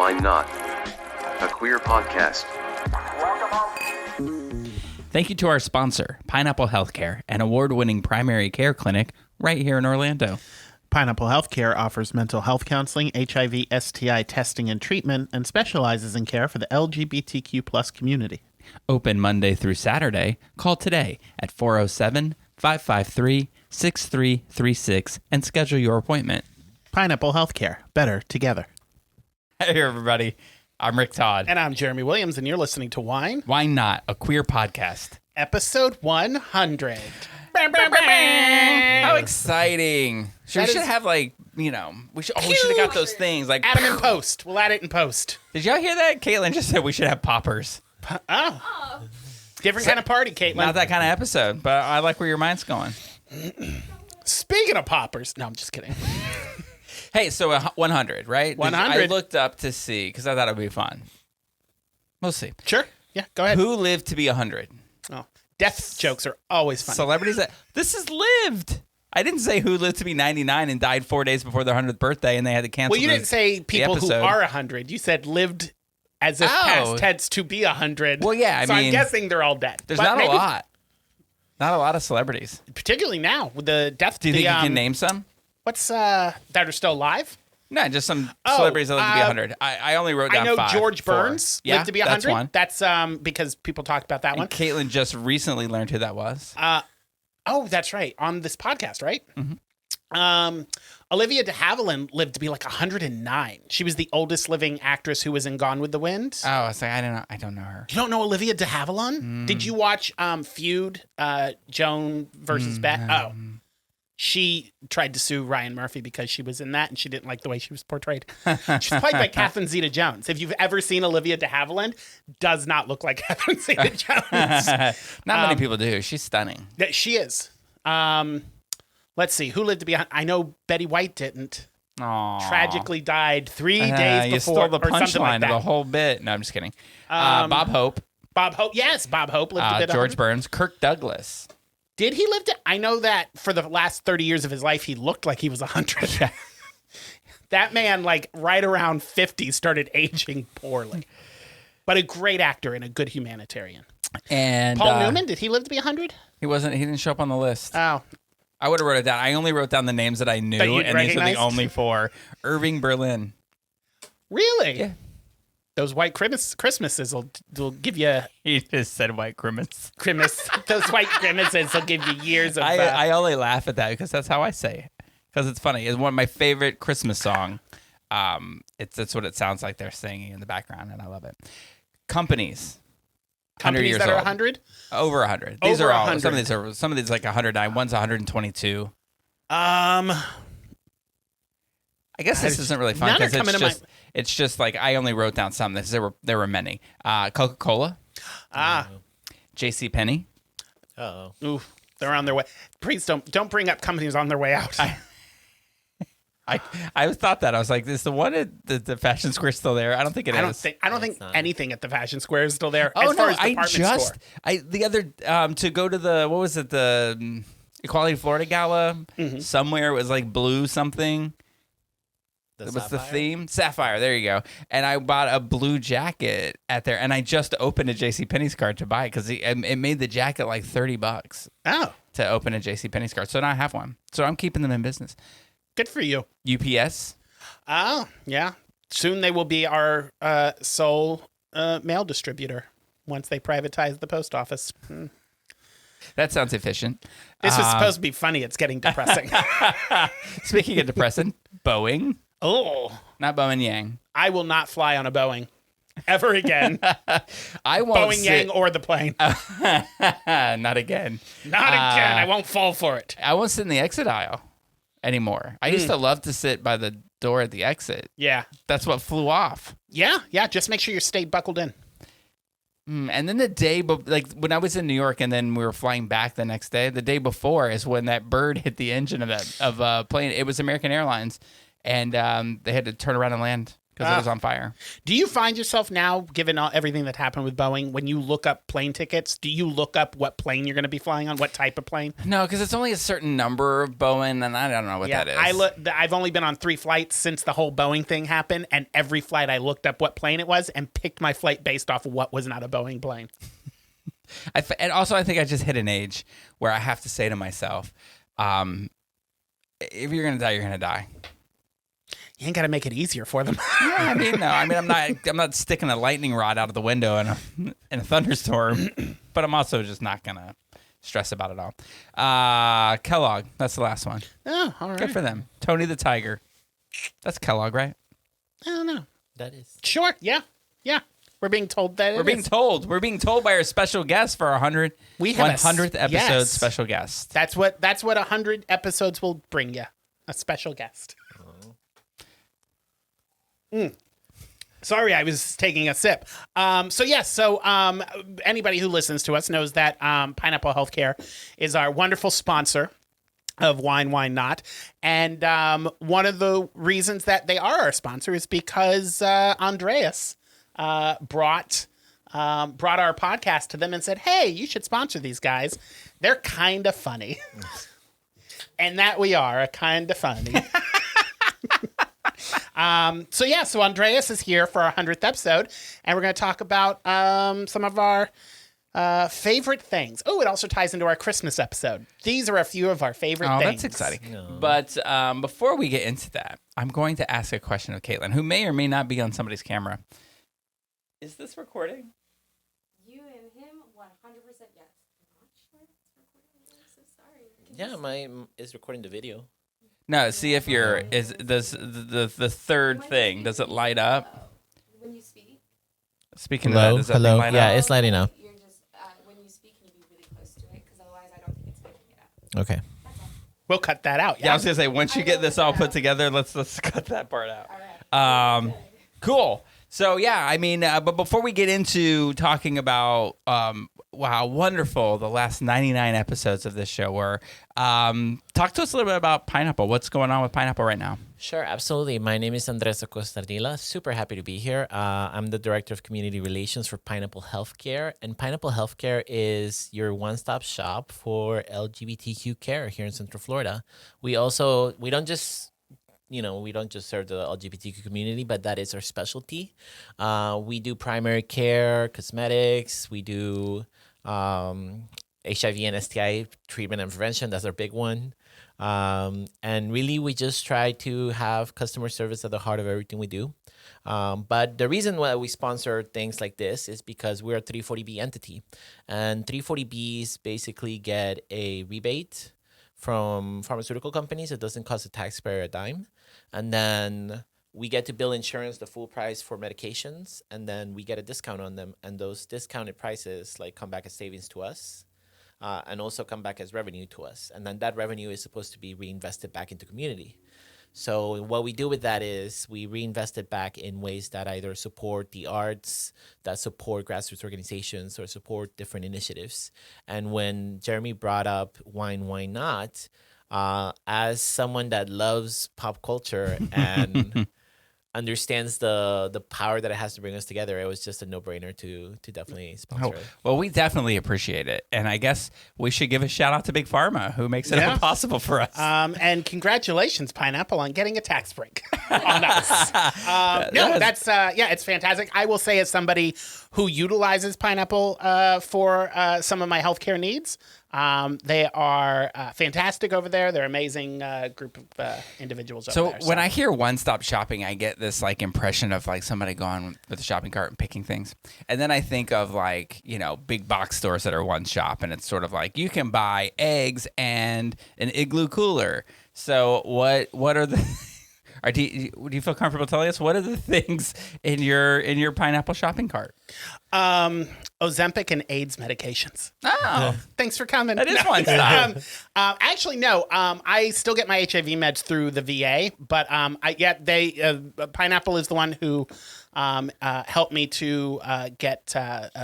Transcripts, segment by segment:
Why Not? A queer podcast. Thank you to our sponsor, Pineapple Healthcare, an award-winning primary care clinic right here in Orlando. Pineapple Healthcare offers mental health counseling, HIV, STI testing and treatment, and specializes in care for the LGBTQ plus community. Open Monday through Saturday. Call today at 407-553-6336 and schedule your appointment. Pineapple Healthcare. Better together. Hey, everybody. I'm Rick Todd. And I'm Jeremy Williams, and you're listening to Wine. Why Not? A queer podcast. Episode 100. How exciting. We should have we should have got those things. Like Add them in post. We'll add it in post. Did y'all hear that? Caitlin just said we should have poppers. Different kind of party, Caitlin. Not that kind of episode, but I like where your mind's going. Speaking of poppers. No, I'm just kidding. Hey, so 100, right? 100. I looked up to see, because I thought it would be fun. We'll see. Sure. Yeah, go ahead. Who lived to be 100? Oh, death jokes are always fun. Celebrities this is lived. I didn't say who lived to be 99 and died 4 days before their 100th birthday, and they had to cancel. Well, you didn't say people who are 100. You said lived as if past tense to be 100. Well, yeah, I mean, I'm guessing they're all dead. There's not a lot. Not a lot of celebrities. Particularly now with the death. Do you think you can name some? What's that are still alive? No, just some celebrities that live to be 100. I only wrote down 5. I know George Burns lived to be 100. That's one. That's because people talked about that one. Caitlin just recently learned who that was. That's right. On this podcast, right? Mm-hmm. Olivia de Havilland lived to be like 109. She was the oldest living actress who was in Gone with the Wind. Oh, I was like, I don't know her. You don't know Olivia de Havilland? Did you watch Feud, Joan versus Beth? No. Oh. She tried to sue Ryan Murphy because she was in that, and she didn't like the way she was portrayed. She's played by Catherine Zeta-Jones. If you've ever seen Olivia de Havilland, does not look like Catherine Zeta-Jones. Not many people do. She's stunning. She is. Let's see. Who lived to be... I know Betty White didn't. Aww. Tragically died 3 days before. You stole the punchline like of the whole bit. No, I'm just kidding. Bob Hope. Bob Hope. Yes, Bob Hope lived to be 100. George Burns. Kirk Douglas. Did he live to... I know that for the last 30 years of his life, he looked like he was 100. That man, like, right around 50, started aging poorly. But a great actor and a good humanitarian. And Paul Newman, did he live to be 100? He didn't show up on the list. Oh. I would have wrote it down. I only wrote down the names that I knew, and these are the only 4. Irving Berlin. Really? Yeah. Those white Christmases will give you... He just said white grimace. Those white grimaces will give you years of... I only laugh at that because that's how I say it. Because it's funny. It's one of my favorite Christmas songs. That's what it sounds like they're singing in the background, and I love it. Companies Companies that are 100? Over 100. These are all... Some of these like 109. One's 122. I guess this isn't really fun because it's just like I only wrote down some. There were many. Coca-Cola. JCPenney. Uh-oh. Ooh, they're on their way. Please don't bring up companies on their way out. I thought that. I was like, is the one at the Fashion Square still there? I don't think it is. I don't think anything at the Fashion Square is still there. Oh, as far as department store. To go to the Equality Florida Gala somewhere, it was like blue something. What's the theme? Sapphire. There you go. And I bought a blue jacket at there, and I just opened a JCPenney's card to buy it because it made the jacket like $30. Oh. To open a JCPenney's card. So now I have one. So I'm keeping them in business. Good for you. UPS. Oh, yeah. Soon they will be our sole mail distributor once they privatize the post office. That sounds efficient. This was supposed to be funny. It's getting depressing. Speaking of depressing, Boeing. Oh. Not Boeing Yang. I will not fly on a Boeing ever again. I won't Boeing Yang or the plane. Not again. Not again. I won't fall for it. I won't sit in the exit aisle anymore. I used to love to sit by the door at the exit. Yeah. That's what flew off. Yeah. Just make sure you stay buckled in. And then the day, when I was in New York and then we were flying back the next day, the day before is when that bird hit the engine of a plane. It was American Airlines, and they had to turn around and land because it was on fire. Do you find yourself now, given everything that happened with Boeing, when you look up plane tickets, do you look up what plane you're going to be flying on, what type of plane? No, because it's only a certain number of Boeing, and I don't know what that is. I've only been on 3 flights since the whole Boeing thing happened, and every flight I looked up what plane it was and picked my flight based off of what was not a Boeing plane. And also, I think I just hit an age where I have to say to myself, if you're going to die, you're going to die. You ain't got to make it easier for them. I'm not sticking a lightning rod out of the window in a thunderstorm, but I'm also just not gonna stress about it all. Kellogg, that's the last one. Oh, all right. Good for them. Tony the Tiger. That's Kellogg, right? I don't know. That is. Sure. Yeah. We're being told that We're being told by our special guest for our 100th episode yes. special guest. That's what 100 episodes will bring you. A special guest. Sorry, I was taking a sip. So anybody who listens to us knows that Pineapple Healthcare is our wonderful sponsor of Wine Not. And one of the reasons that they are our sponsor is because Andreas brought our podcast to them and said, hey, you should sponsor these guys. They're kind of funny. And that we are, kind of funny. So Andreas is here for our 100th episode, and we're going to talk about some of our favorite things. Oh, it also ties into our Christmas episode. These are a few of our favorite things. Oh, that's exciting. No. But before we get into that, I'm going to ask a question of Caitlin, who may or may not be on somebody's camera. Is this recording? You and him, 100% yes. I'm not sure it's recording. I'm so sorry. Yeah, mine is recording the video. No, see if does the third thing, does it light up? When you speak? Speaking of that, does that thing light up? Yeah, it's lighting up. You're just, when you speak, can you be really close to it? Because otherwise I don't think it's picking it up. Okay. We'll cut that out. Yeah, I was going to say, once you get this all put together, let's cut that part out. All right. Cool. So, but before we get into talking about how wonderful the last 99 episodes of this show were, talk to us a little bit about Pineapple. What's going on with Pineapple right now? Sure, absolutely. My name is Andres Acosta Adrilla. Super happy to be here. I'm the Director of Community Relations for Pineapple Healthcare. And Pineapple Healthcare is your one-stop shop for LGBTQ care here in Central Florida. We don't just serve the LGBTQ community, but that is our specialty. We do primary care, cosmetics. We do HIV and STI treatment and prevention. That's our big one. And really, we just try to have customer service at the heart of everything we do. But the reason why we sponsor things like this is because we're a 340B entity. And 340Bs basically get a rebate from pharmaceutical companies. It doesn't cost the taxpayer a dime. And then we get to bill insurance the full price for medications, and then we get a discount on them. And those discounted prices come back as savings to us, and also come back as revenue to us. And then that revenue is supposed to be reinvested back into community. So what we do with that is we reinvest it back in ways that either support the arts, that support grassroots organizations, or support different initiatives. And when Jeremy brought up Wine Not, as someone that loves pop culture and understands the power that it has to bring us together, it was just a no-brainer to definitely sponsor it. Well, we definitely appreciate it. And I guess we should give a shout out to Big Pharma, who makes it all possible for us. And congratulations, Pineapple, on getting a tax break on us. It's fantastic. I will say, as somebody who utilizes Pineapple for some of my healthcare needs, they are fantastic over there. They're an amazing group of individuals over there. So when I hear one-stop shopping, I get this impression of somebody going with a shopping cart and picking things. And then I think of big box stores that are one shop, and it's sort of you can buy eggs and an Igloo cooler. So what are the do you feel comfortable telling us what are the things in your Pineapple shopping cart? Ozempic and AIDS medications. Oh, thanks for coming. That is one stop. Actually, no. I still get my HIV meds through the VA, but Pineapple is the one who helped me to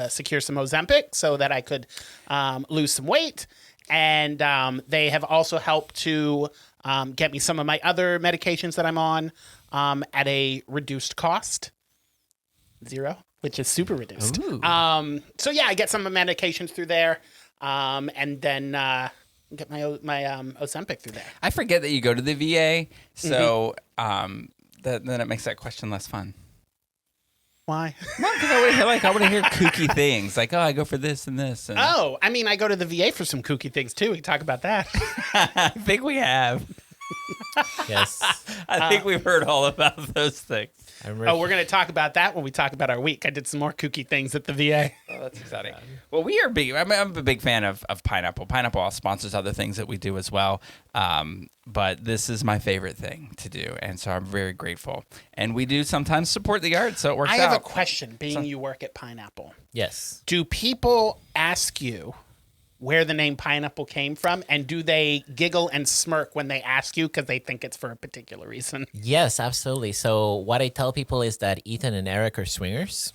secure some Ozempic so that I could lose some weight. And they have also helped to get me some of my other medications that I'm on at a reduced cost. $0, which is super reduced. So yeah, I get some of my medications through there, and then get my Ozempic through there. I forget that you go to the VA, so then it makes that question less fun. Why? No, because I want to hear kooky things like, oh, I go for this and this. And Oh, I mean, I go to the VA for some kooky things too. We can talk about that. I think we have. Yes. I think we've heard all about those things. Oh, we're going to talk about that when we talk about our week. I did some more kooky things at the VA. Oh, that's exciting. Well, we are big. I'm a big fan of Pineapple. Pineapple sponsors other things that we do as well. But this is my favorite thing to do, and so I'm very grateful. And we do sometimes support the art, so it works out. I have a question, being you work at Pineapple. Yes. Do people ask you where the name Pineapple came from, and do they giggle and smirk when they ask you because they think it's for a particular reason? Yes, absolutely. So what I tell people is that Ethan and Eric are swingers.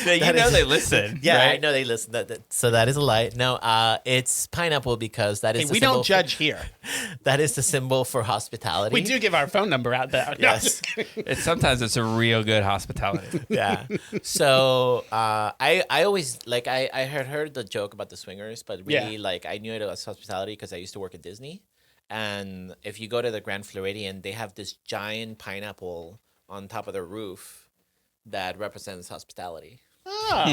They listen. Yeah, right? I know they listen. So that is a lie. No, it's Pineapple because that is Hey, we don't judge here. That is the symbol for hospitality. We do give our phone number out there. Yes. Sometimes it's a real good hospitality. Yeah. So I always like I had heard the joke about the swingers, but really like I knew it as hospitality because I used to work at Disney, and if you go to the Grand Floridian, they have this giant pineapple on top of the roof that represents hospitality. Oh.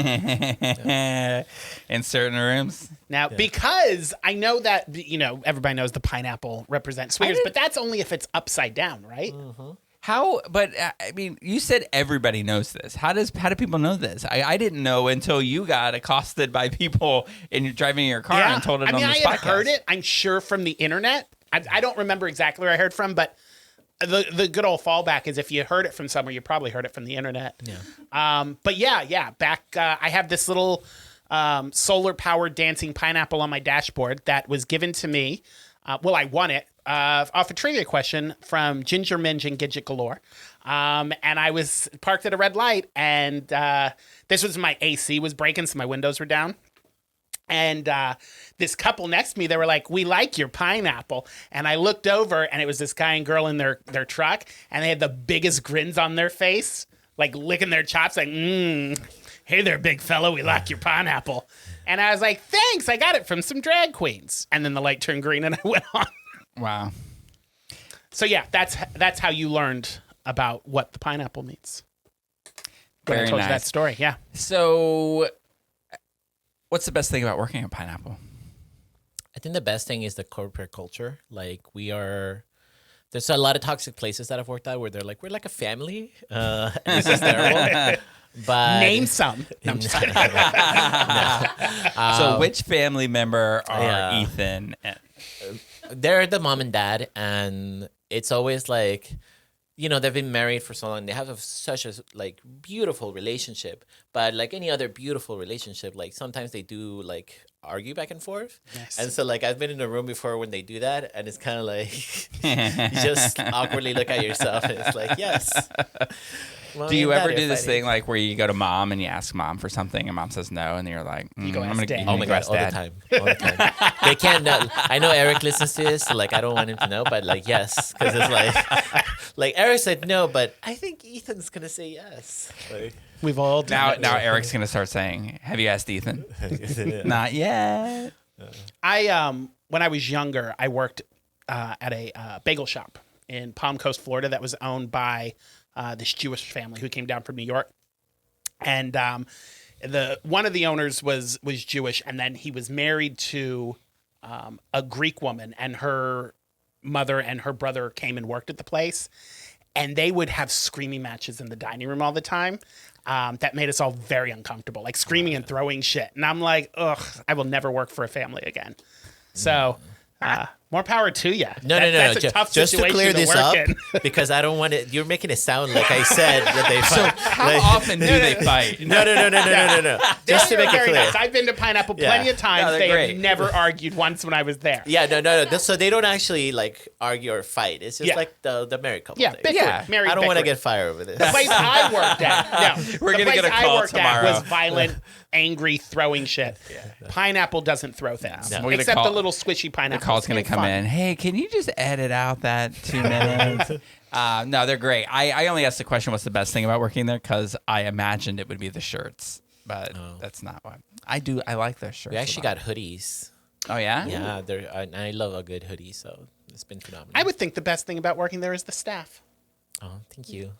In certain rooms. Now, because I know that, everybody knows the pineapple represents swingers, but that's only if it's upside down, right? How? But I mean, you said everybody knows this. How do people know this? I didn't know until you got accosted by people in driving your car and told it on this podcast. I had heard it, I'm sure, from the internet. I don't remember exactly where I heard from, but the good old fallback is if you heard it from somewhere, you probably heard it from the internet. Yeah. But yeah. Back, I have this little solar-powered dancing pineapple on my dashboard that was given to me. I won it off a trivia question from Ginger Minge and Gidget Galore. And I was parked at a red light, and this was my AC was breaking, so my windows were down. And this couple next to me, they were like, "We like your pineapple." And I looked over, and it was this guy and girl in their truck, and they had the biggest grins on their face, like licking their chops, like, "Hey there, big fella, we like your pineapple." And I was like, "Thanks, I got it from some drag queens." And then the light turned green, and I went on. Wow. So yeah, that's how you learned about what the pineapple means. When I Very told you that nice. story, yeah. So, what's the best thing about working at Pineapple? I think the best thing is the corporate culture. Like there's a lot of toxic places that I've worked at where they're like, we're like a family. It's just terrible. But Name some. No, I'm just kidding. So, which family member are Ethan? They're the mom and dad, and it's always like, they've been married for so long. They have such a like beautiful relationship, but like any other beautiful relationship, like sometimes they do like argue back and forth. Yes. And so like I've been in a room before when they do that, and it's kind of like you just awkwardly look at yourself, and it's like, yes. Do you ever do this thing like where you go to mom and you ask mom for something and mom says no and you're like, You go I'm ask gonna dad. Oh my God, all the time. All the time. They can't know. I know Eric listens to this, so like I don't want him to know, but like yes, because it's like Eric said no, but I think Ethan's gonna say yes. Like, We've all done it. now Eric's gonna start saying, have you asked Ethan? Not yet. When I was younger, I worked at a bagel shop in Palm Coast, Florida, that was owned by this Jewish family who came down from New York, and one of the owners was Jewish, and then he was married to a Greek woman, and her mother and her brother came and worked at the place, and they would have screaming matches in the dining room all the time. That made us all very uncomfortable, like screaming and throwing shit. And I'm like, ugh, I will never work for a family again. So More power to you. No. That's a tough Just to situation clear this work up, in. because I don't want it. You're making it sound like I said that they fight. How often do they fight? No. Just to They're make it very clear. nice. I've been to Pineapple Yeah. plenty of times. No, they're they great. have never argued once when I was there. Yeah, no. So they don't actually like argue or fight. It's just Yeah. like the married couple. Yeah, thing. bickering, Yeah. married I don't want to bickering. get fired over this. The place I worked at, no. We're the gonna place get a I call worked tomorrow. at was violent, angry, throwing shit. Pineapple doesn't throw things, No. We're gonna except call- the little squishy The pineapple. call's going to come in. Hey, can you just edit out that 2 minutes? No, they're great. I only asked the question, what's the best thing about working there? Because I imagined it would be the shirts, but that's not what I do. I like their shirts. We actually a lot. got hoodies. Oh, yeah? Yeah, I love a good hoodie, so it's been phenomenal. I would think the best thing about working there is the staff. Oh, thank you.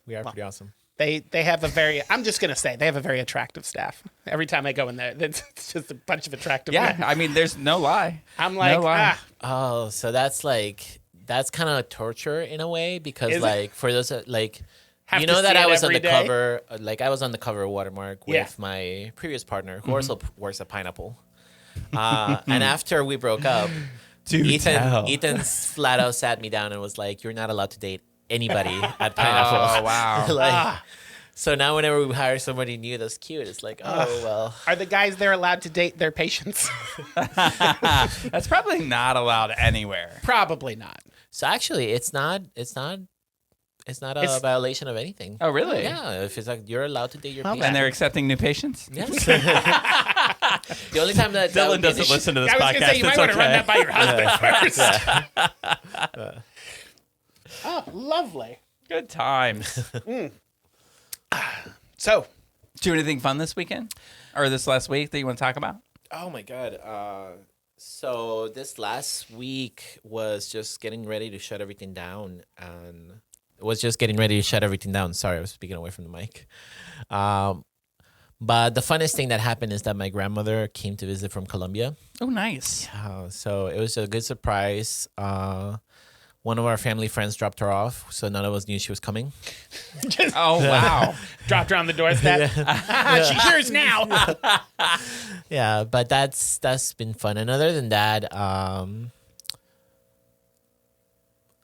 We are pretty awesome. They have a very, I'm just going to say, they have a very attractive staff. Every time I go in there, it's just a bunch of attractive Yeah, men. I mean, there's no lie. I'm like, no lie. Oh, so that's kind of torture in a way, because Is it? like for those like Have you to know that see I it was on every the day? cover, like I was on the cover of Watermark with Yeah. my previous partner, who also works at Pineapple. And after we broke up, Do tell. Ethan flat out sat me down and was like, "You're not allowed to date anybody at Pineapple." Oh, wow. Like, so now whenever we hire somebody new that's cute, it's like, oh well. Are the guys there allowed to date their patients? That's probably not allowed anywhere. Probably not. So actually, it's not a It's- violation of anything. Oh, really? Yeah, if it's like you're allowed to date your Okay. patient. And they're accepting new patients? Yes. The only time that Dylan would be an doesn't issue- listen to this I was podcast. going to say, you might it's want to run okay. that by your husband first. Oh, lovely. Good times. So, Do anything fun this weekend? Or this last week that you want to talk about? Oh my god. So this last week was just getting ready to shut everything down, and Sorry, I was speaking away from the mic. But the funnest thing that happened is that my grandmother came to visit from Colombia. Oh, nice. So it was a good surprise. One of our family friends dropped her off, so none of us knew she was coming. Oh, wow. dropped her on the doorstep. She's yours now. Yeah, but that's been fun. And other than that,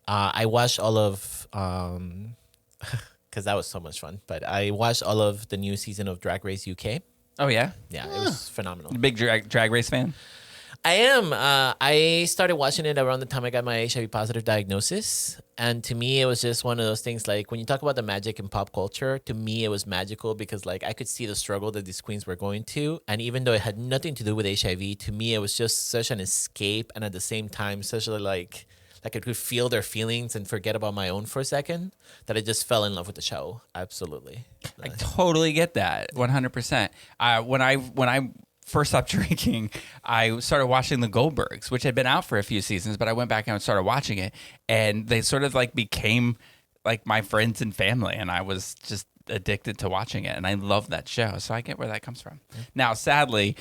I watched all of because that was so much fun. But I watched all of the new season of Drag Race UK. Oh, yeah? Yeah, it was phenomenal. Big drag race fan? I am. I started watching it around the time I got my HIV positive diagnosis. And to me, it was just one of those things, like when you talk about the magic in pop culture, to me, it was magical because like I could see the struggle that these queens were going to. And even though it had nothing to do with HIV, to me, it was just such an escape. And at the same time, such a like I could feel their feelings and forget about my own for a second, that I just fell in love with the show. Absolutely. I totally get that, 100%. When I first stopped drinking, I started watching the Goldbergs, which had been out for a few seasons, but I went back and started watching it, and they sort of like became like my friends and family, and I was just addicted to watching it, and I love that show, so I get where that comes from. Now, sadly,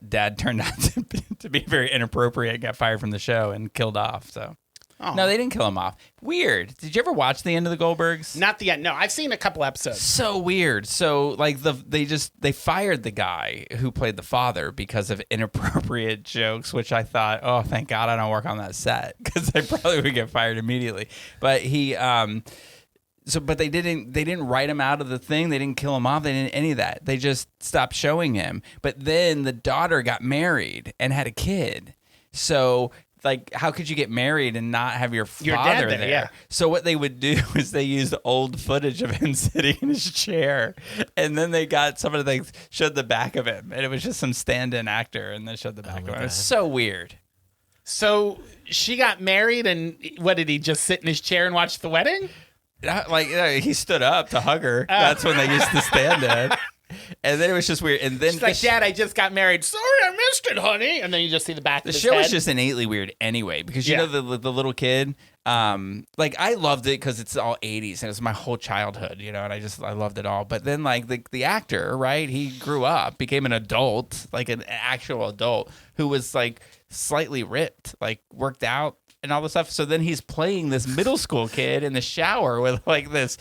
Dad turned out to be very inappropriate, got fired from the show, and killed off, so... Oh. No, they didn't kill him off. Weird. Did you ever watch the end of the Goldbergs? Not the end. No, I've seen a couple episodes. So weird. So like they fired the guy who played the father because of inappropriate jokes, which I thought, oh, thank God I don't work on that set because I probably would get fired immediately. But he but they didn't write him out of the thing. They didn't kill him off. They didn't any of that. They just stopped showing him. But then the daughter got married and had a kid. So like, how could you get married and not have your father dad there, yeah. So what they would do is they used old footage of him sitting in his chair, and then they got somebody that showed the back of him, and it was just some stand-in actor, and they showed the back of him. It was so weird. So she got married, and what did he just sit in his chair and watch the wedding? Like he stood up to hug her. That's when they used the stand-in. And then it was just weird. And then She's like, Dad, I just got married. Sorry, I missed it, honey. And then you just see the back of the his show head. was just innately weird anyway, because you Yeah. know the little kid, like I loved it because it's all 80s and it was my whole childhood, you know, and I loved it all. But then like the actor, right? He grew up, became an adult, like an actual adult who was like slightly ripped, like worked out and all this stuff. So then he's playing this middle school kid in the shower with like this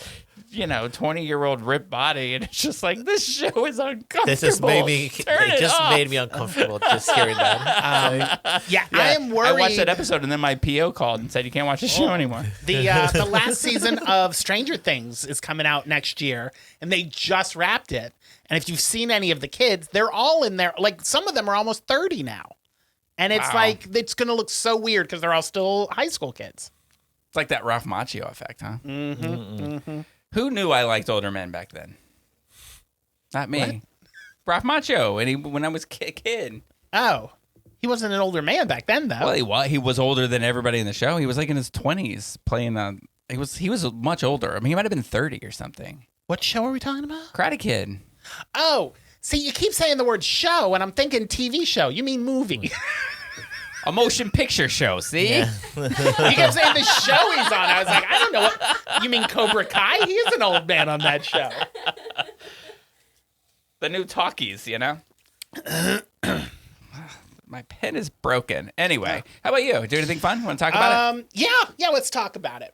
20-year-old ripped body, and it's just like, this show is uncomfortable. This just made me. Turn It just off. made me uncomfortable just hearing that. I am worried. I watched that episode, and then my PO called and said, you can't watch the show anymore. The last season of Stranger Things is coming out next year, and they just wrapped it. And if you've seen any of the kids, they're all in there. Like, some of them are almost 30 now. And it's like, it's going to look so weird because they're all still high school kids. It's like that Ralph Macchio effect, huh? Who knew I liked older men back then? Not me. What? Ralph Macchio, when I was a kid. Oh. He wasn't an older man back then, though. Well, he was older than everybody in the show. He was like in his 20s playing he was much older. I mean, he might have been 30 or something. What show are we talking about? Karate Kid. Oh, see, you keep saying the word show, and I'm thinking TV show. You mean movie. A motion picture show, see? Yeah. You kept saying the show he's on. I was like, I don't know what. You mean Cobra Kai? He is an old man on that show. The new talkies, My pen is broken. Anyway, how about you? Do anything fun? Want to talk about it? Yeah, let's talk about it.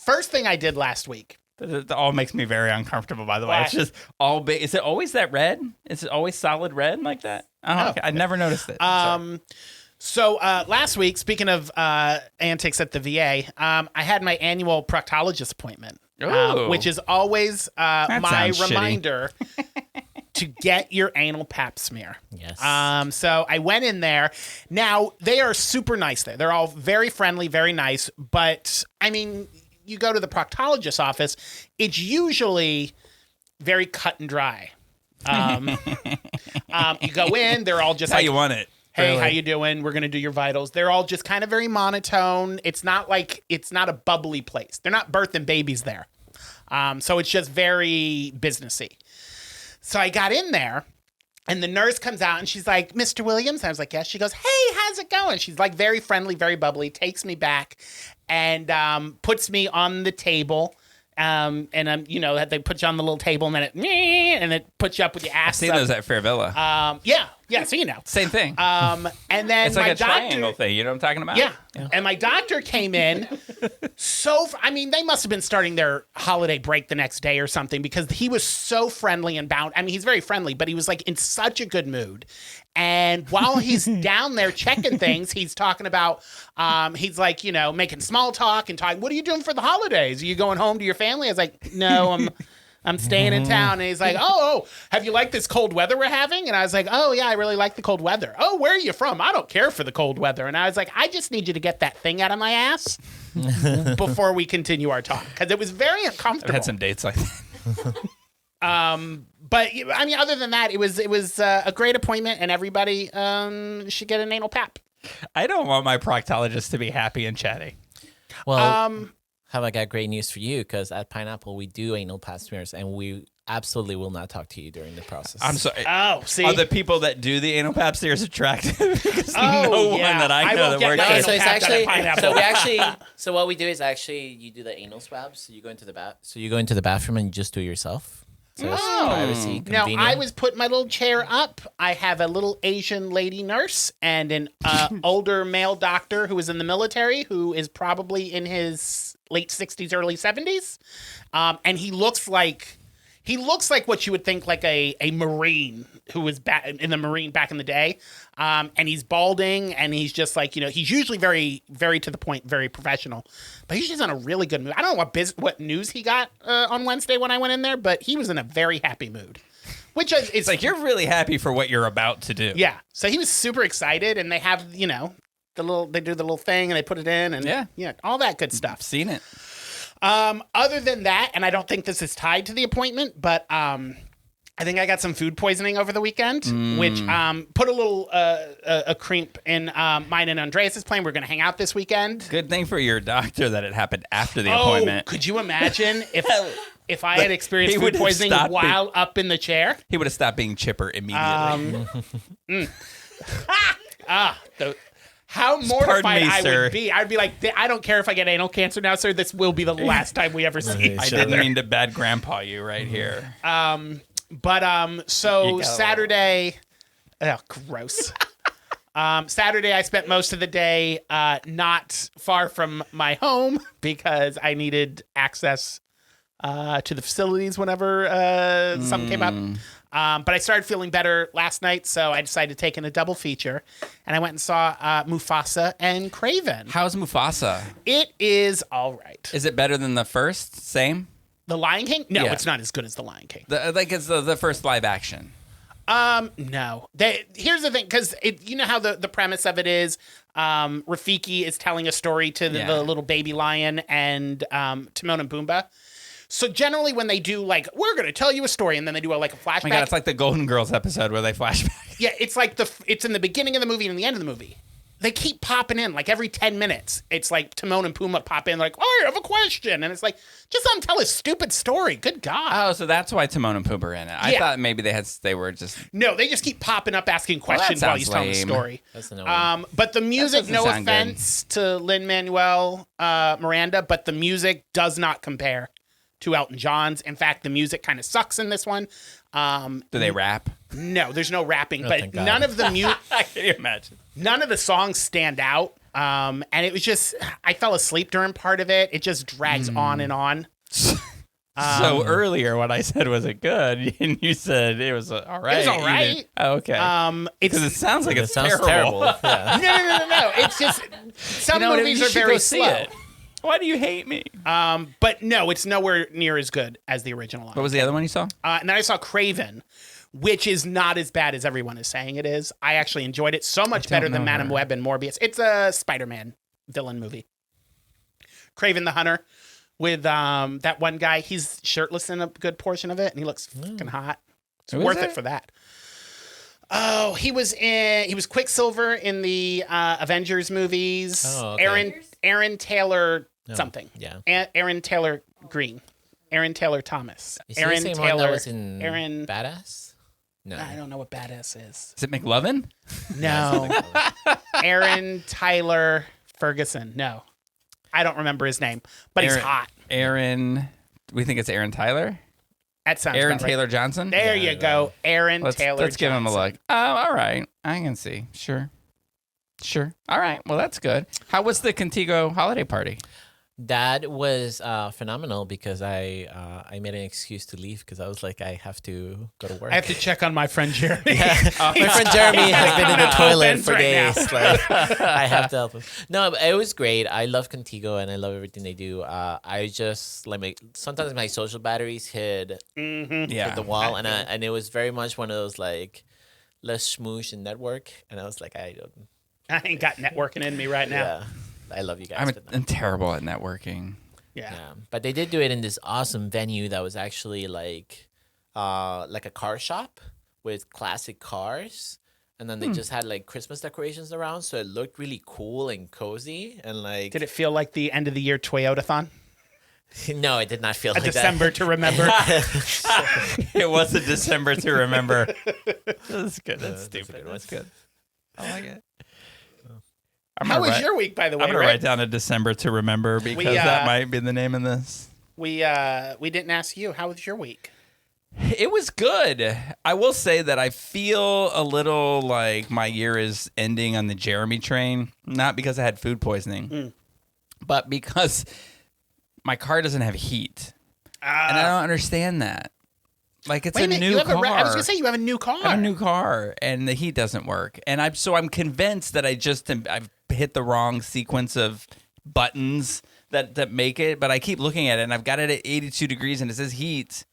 First thing I did last week. It all makes me very uncomfortable, by the way. Why? It's just all big. Is it always that red? Is it always solid red like that? Oh, okay. I never noticed it. So last week, speaking of antics at the VA, I had my annual proctologist appointment, Ooh. which is always my sounds shitty. reminder to get your anal pap smear. Yes. So I went in there. Now, they are super nice there. They're all very friendly, very nice. But, I mean, you go to the proctologist's office, it's usually very cut and dry. You go in, they're all just That's how like, you want it. hey, Really. how you doing? We're going to do your vitals. They're all just kind of very monotone. It's not a bubbly place. They're not birthing babies there. So it's just very businessy. So I got in there, and the nurse comes out, and she's like, Mr. Williams? I was like, yes. She goes, hey, how's it going? She's like very friendly, very bubbly, takes me back, and puts me on the table. And they put you on the little table, and then it puts you up with your ass. I've seen those at Fair Villa. Yeah, so you know. Same thing. And then it's like my a triangle thing. You know what I'm talking about? Yeah. And my doctor came in. They must have been starting their holiday break the next day or something, because he was so friendly and bound. I mean, he's very friendly, but he was like in such a good mood. And while he's down there checking things, he's talking about, he's like, making small talk and talking. What are you doing for the holidays? Are you going home to your family? I was like, no, I'm staying in town. And he's like, oh, have you liked this cold weather we're having? And I was like, oh, yeah, I really like the cold weather. Oh, where are you from? I don't care for the cold weather. And I was like, I just need you to get that thing out of my ass before we continue our talk, because it was very uncomfortable. I've had some dates like that. But I mean, other than that, it was a great appointment, and everybody should get an anal pap. I don't want my proctologist to be happy and chatty. Well, have I got great news for you? Because at Pineapple, we do anal pap smears, and we absolutely will not talk to you during the process. I'm sorry. Oh, see, Are the people that do the anal pap smears attractive? Because Oh, no one yeah. that I I know won't that get works my No, there. anal so it's papped out of actually Pineapple. so what we do is actually you do the anal swabs. So you go into the bathroom and you just do it yourself. So it's privacy, Now, convenient. I was putting my little chair up. I have a little Asian lady nurse and an older male doctor who is in the military, who is probably in his late 60s, early 70s. And he looks like what you would think like a Marine who was back in the Marine back in the day. And he's balding, and he's just like, he's usually very, very to the point, very professional. But he's just in a really good mood. I don't know what news he got on Wednesday when I went in there, but he was in a very happy mood. Which is It's like you're really happy for what you're about to do. yeah. So he was super excited, and they have, they do the little thing, and they put it in, and Yeah. all that good stuff. I've seen it. Other than that, and I don't think this is tied to the appointment, but I think I got some food poisoning over the weekend, which put a little a creep in mine and Andres' plan. We're going to hang out this weekend. Good thing for your doctor that it happened after the appointment. Could you imagine if I had experienced He food would have poisoning stopped while up in the chair? He would have stopped being chipper immediately. How mortified me, I sir. would be. I'd be like, I don't care if I get anal cancer now, sir. This will be the last time we ever see each I other. didn't mean to bad grandpa you right here. But so Saturday, gross. Saturday, I spent most of the day not far from my home because I needed access to the facilities whenever something came up. But I started feeling better last night, so I decided to take in a double feature, and I went and saw Mufasa and Craven. How's Mufasa? It is all right. Is it better than the first? Same? The Lion King? No, Yeah. it's not as good as The Lion King. It's the first live action. No. Here's the thing, because you know how the premise of it is, Rafiki is telling a story to the little baby lion and Timon and Pumbaa. So generally when they do like, we're going to tell you a story, and then they do a flashback. Oh my God, it's like the Golden Girls episode where they flashback. Yeah, it's like it's in the beginning of the movie and the end of the movie. They keep popping in like every 10 minutes. It's like Timon and Pumbaa pop in like, oh, I have a question. And it's like, just let them tell a stupid story. Good God. Oh, so that's why Timon and Pumbaa are in it. I thought maybe they were just... No, they just keep popping up asking questions while he's telling the story. That's annoying. But the music, no sound offense to Lin-Manuel Miranda, but the music does not compare to Elton John's. In fact, the music kind of sucks in this one. Do they rap? No, there's no rapping, Oh, but thank God. none of the Can you imagine? none of the songs stand out. And it was just, I fell asleep during part of it. It just drags on and on. So earlier when I said, was it good? And you said it was all right. It was all You right. didn't- Oh, okay. It's Because it sounds like It it's sounds terrible. Yeah. no. It's just some You know what, movies you are should very go see slow. it. Why do you hate me? But no, it's nowhere near as good as the original. What was the other one you saw? And then I saw Craven, which is not as bad as everyone is saying it is. I actually enjoyed it so much better than know Madame her. Web and Morbius. It's a Spider-Man villain movie. Craven the Hunter with that one guy. He's shirtless in a good portion of it, and he looks fucking hot. It's Who is worth it it? for that. Oh, he was Quicksilver in the Avengers movies. Oh, okay. Aaron Taylor something. Yeah. Aaron Taylor Green. Aaron Taylor Thomas. Is he Aaron the same one Taylor. that was in Aaron. Badass? No. I don't know what badass is. Is it McLovin? No. Aaron Tyler Ferguson. No. I don't remember his name, but he's hot. Aaron. We think it's Aaron Tyler? That sounds Aaron about right. Taylor Johnson? There you go. Aaron Taylor Let's give him a Johnson. look. Oh, all right. I can see. Sure. All right. Well, that's good. How was the Contigo holiday party? That was phenomenal because I made an excuse to leave because I was like, I have to go to work. I have to check on my friend Jeremy. My friend Jeremy has been in the toilet for right now. days. Like, I have to help him. No, but it was great. I love Contigo and I love everything they do. I just sometimes my social batteries hit Yeah. the wall, and it was very much one of those like, let's schmoosh and network. And I was like, I ain't got networking in me right now. yeah, I love you guys. but no. I'm terrible at networking. Yeah. Yeah, but they did do it in this awesome venue that was actually like a car shop with classic cars, and then they just had like Christmas decorations around, so it looked really cool and cozy. And like, Did it feel like the end of the year Toyota-thon? no, it did not feel A like December to remember. It was a December to remember. That's good. That's a stupid. good one. That's good. I like it. How was your week, by the way? I'm gonna Rick? write down a December to remember because that might be the name of this. We didn't ask you. How was your week? It was good. I will say that I feel a little like my year is ending on the Jeremy train, not because I had food poisoning, but because my car doesn't have heat, and I don't understand that. Like it's Wait a a minute, new you have car. I was gonna say you have a new car. I have a new car, and the heat doesn't work, and I'm convinced that I've hit the wrong sequence of buttons that make it. But I keep looking at it, and I've got it at 82 degrees, and it says heat.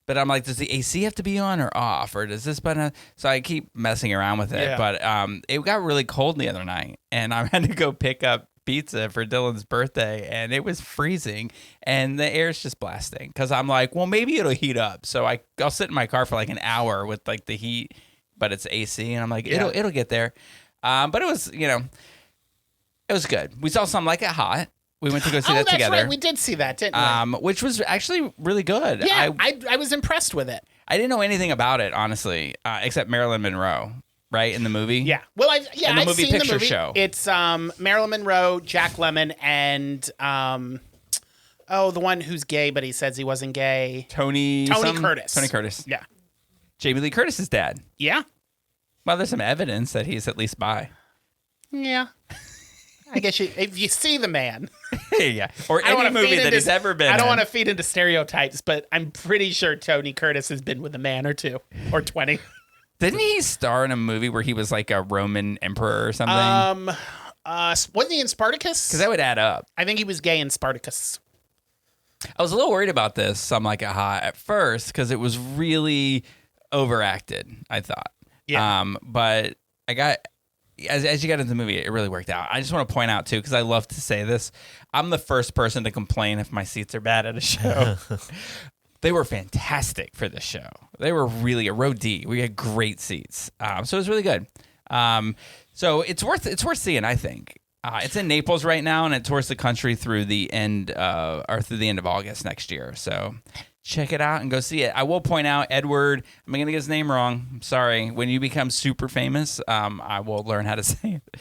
But I'm like, does the AC have to be on or off, or does this button? So I keep messing around with it. Yeah. But it got really cold the other night, and I had to go pick up pizza for Dylan's birthday, and it was freezing, and the air's just blasting because I'm like, well, maybe it'll heat up. So I'll sit in my car for like an hour with like the heat, but it's AC, and I'm like, it'll get there. But it was, it was good. We saw something like it hot. We went to go see that that's together. right. We did see that, didn't we? Which was actually really good. Yeah, I was impressed with it. I didn't know anything about it, honestly, except Marilyn Monroe, right, in the movie. Yeah. Well, I've movie seen picture the movie. show. It's Marilyn Monroe, Jack Lemmon, and the one who's gay but he says he wasn't gay. Tony Curtis. Tony Curtis. Yeah. Jamie Lee Curtis's dad. Yeah. Well, there's some evidence that he's at least bi. Yeah. I guess if you see the man. yeah, or I don't any wanna movie feed that into- he's ever been I don't in. want to feed into stereotypes, but I'm pretty sure Tony Curtis has been with a man or two or 20. Didn't he star in a movie where he was like a Roman emperor or something? Wasn't he in Spartacus? Because that would add up. I think he was gay in Spartacus. I was a little worried about this. I'm like, at first, because it was really overacted, I thought. Yeah. But I got, as you got into the movie, it really worked out. I just want to point out, too, because I love to say this. I'm the first person to complain if my seats are bad at a show. They were fantastic for this show. They were really a row D. We had great seats. So it was really good. So it's worth seeing, I think. It's in Naples right now, and it tours the country through the end of August next year. So check it out and go see it. I will point out Edward. I'm gonna get his name wrong. I'm sorry. When you become super famous, I will learn how to say it.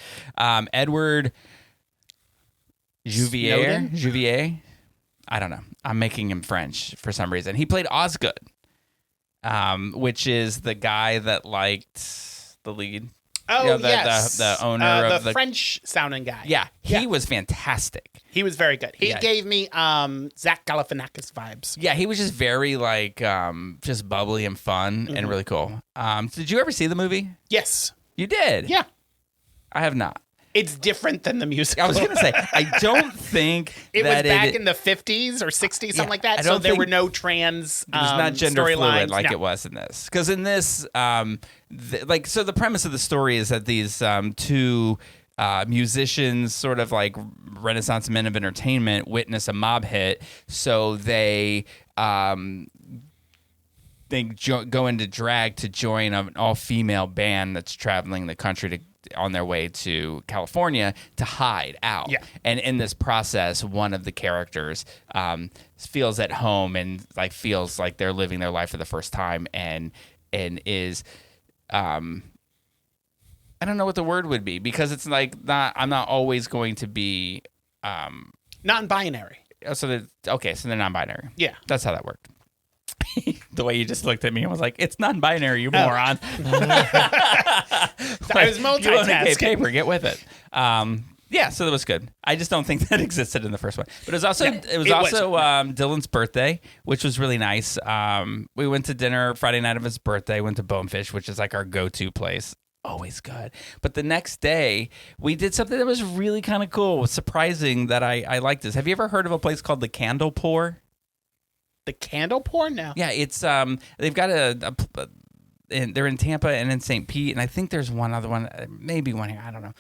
Edward Juvier. I don't know. I'm making him French for some reason. He played Osgood, which is the guy that liked the lead. Oh, yes. The owner of the French-sounding guy. Yeah, he was fantastic. He was very good. He Yeah. gave me Zach Galifianakis vibes. Yeah, he was just very like just bubbly and fun and really cool. Did you ever see the movie? Yes. You did? Yeah. I have not. It's different than the musical. I was gonna say I don't think It was that back in the 50s or 60s, something like that. I So don't there think- were no trans It was not gender storylines. fluid like No. it was in this. Because in this, so the premise of the story is that these two musicians, sort of like Renaissance men of entertainment, witness a mob hit. So they go into drag to join an all-female band that's traveling the country on their way to California to hide out. Yeah. And in this process, one of the characters feels at home and like feels like they're living their life for the first time and is I don't know what the word would be, because it's like I'm not always going to be Non-binary. so they're non-binary. Yeah. That's how that worked. The way you just looked at me and was like, it's non-binary, you moron. I was You own a gay multitasking. paper, get with it. Yeah, so that was good. I just don't think that existed in the first one. But it was also Dylan's birthday, which was really nice. We went to dinner Friday night of his birthday, went to Bonefish, which is like our go-to place. Always good. But the next day, we did something that was really kind of cool. It was surprising that I liked this. Have you ever heard of a place called the Candle Pour? The candle pour? No. Yeah, it's they've got they're in Tampa and in St. Pete, and I think there's one other one, maybe one here, I don't know.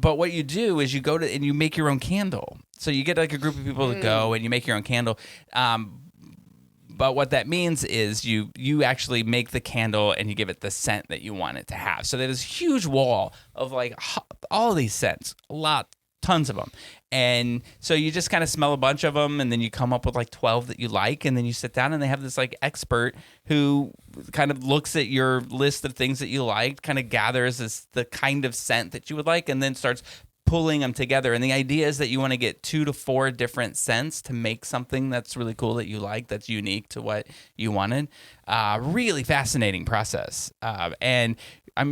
But what you do is you go to and you make your own candle. So you get like a group of people to go and you make your own candle. But what that means is you actually make the candle and you give it the scent that you want it to have. So there's this huge wall of like all these scents, tons of them. And so you just kind of smell a bunch of them, and then you come up with like 12 that you like, and then you sit down and they have this like expert who kind of looks at your list of things that you liked, kind of gathers the kind of scent that you would like, and then starts pulling them together. And the idea is that you want to get 2 to 4 different scents to make something that's really cool that you like, that's unique to what you wanted. Really fascinating process. And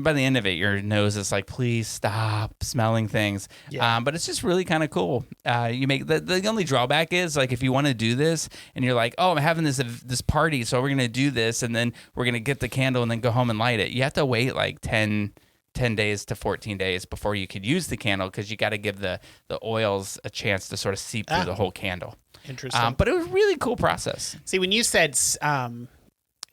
by the end of it, your nose is like, please stop smelling things. Yeah. But it's just really kind of cool. You make the only drawback is like if you want to do this and you're like, oh, I'm having this party, so we're gonna do this, and then we're gonna get the candle and then go home and light it. You have to wait like 10 days to 14 days before you could use the candle, because you got to give the oils a chance to sort of seep through the whole candle. Interesting. But it was a really cool process. See, when you said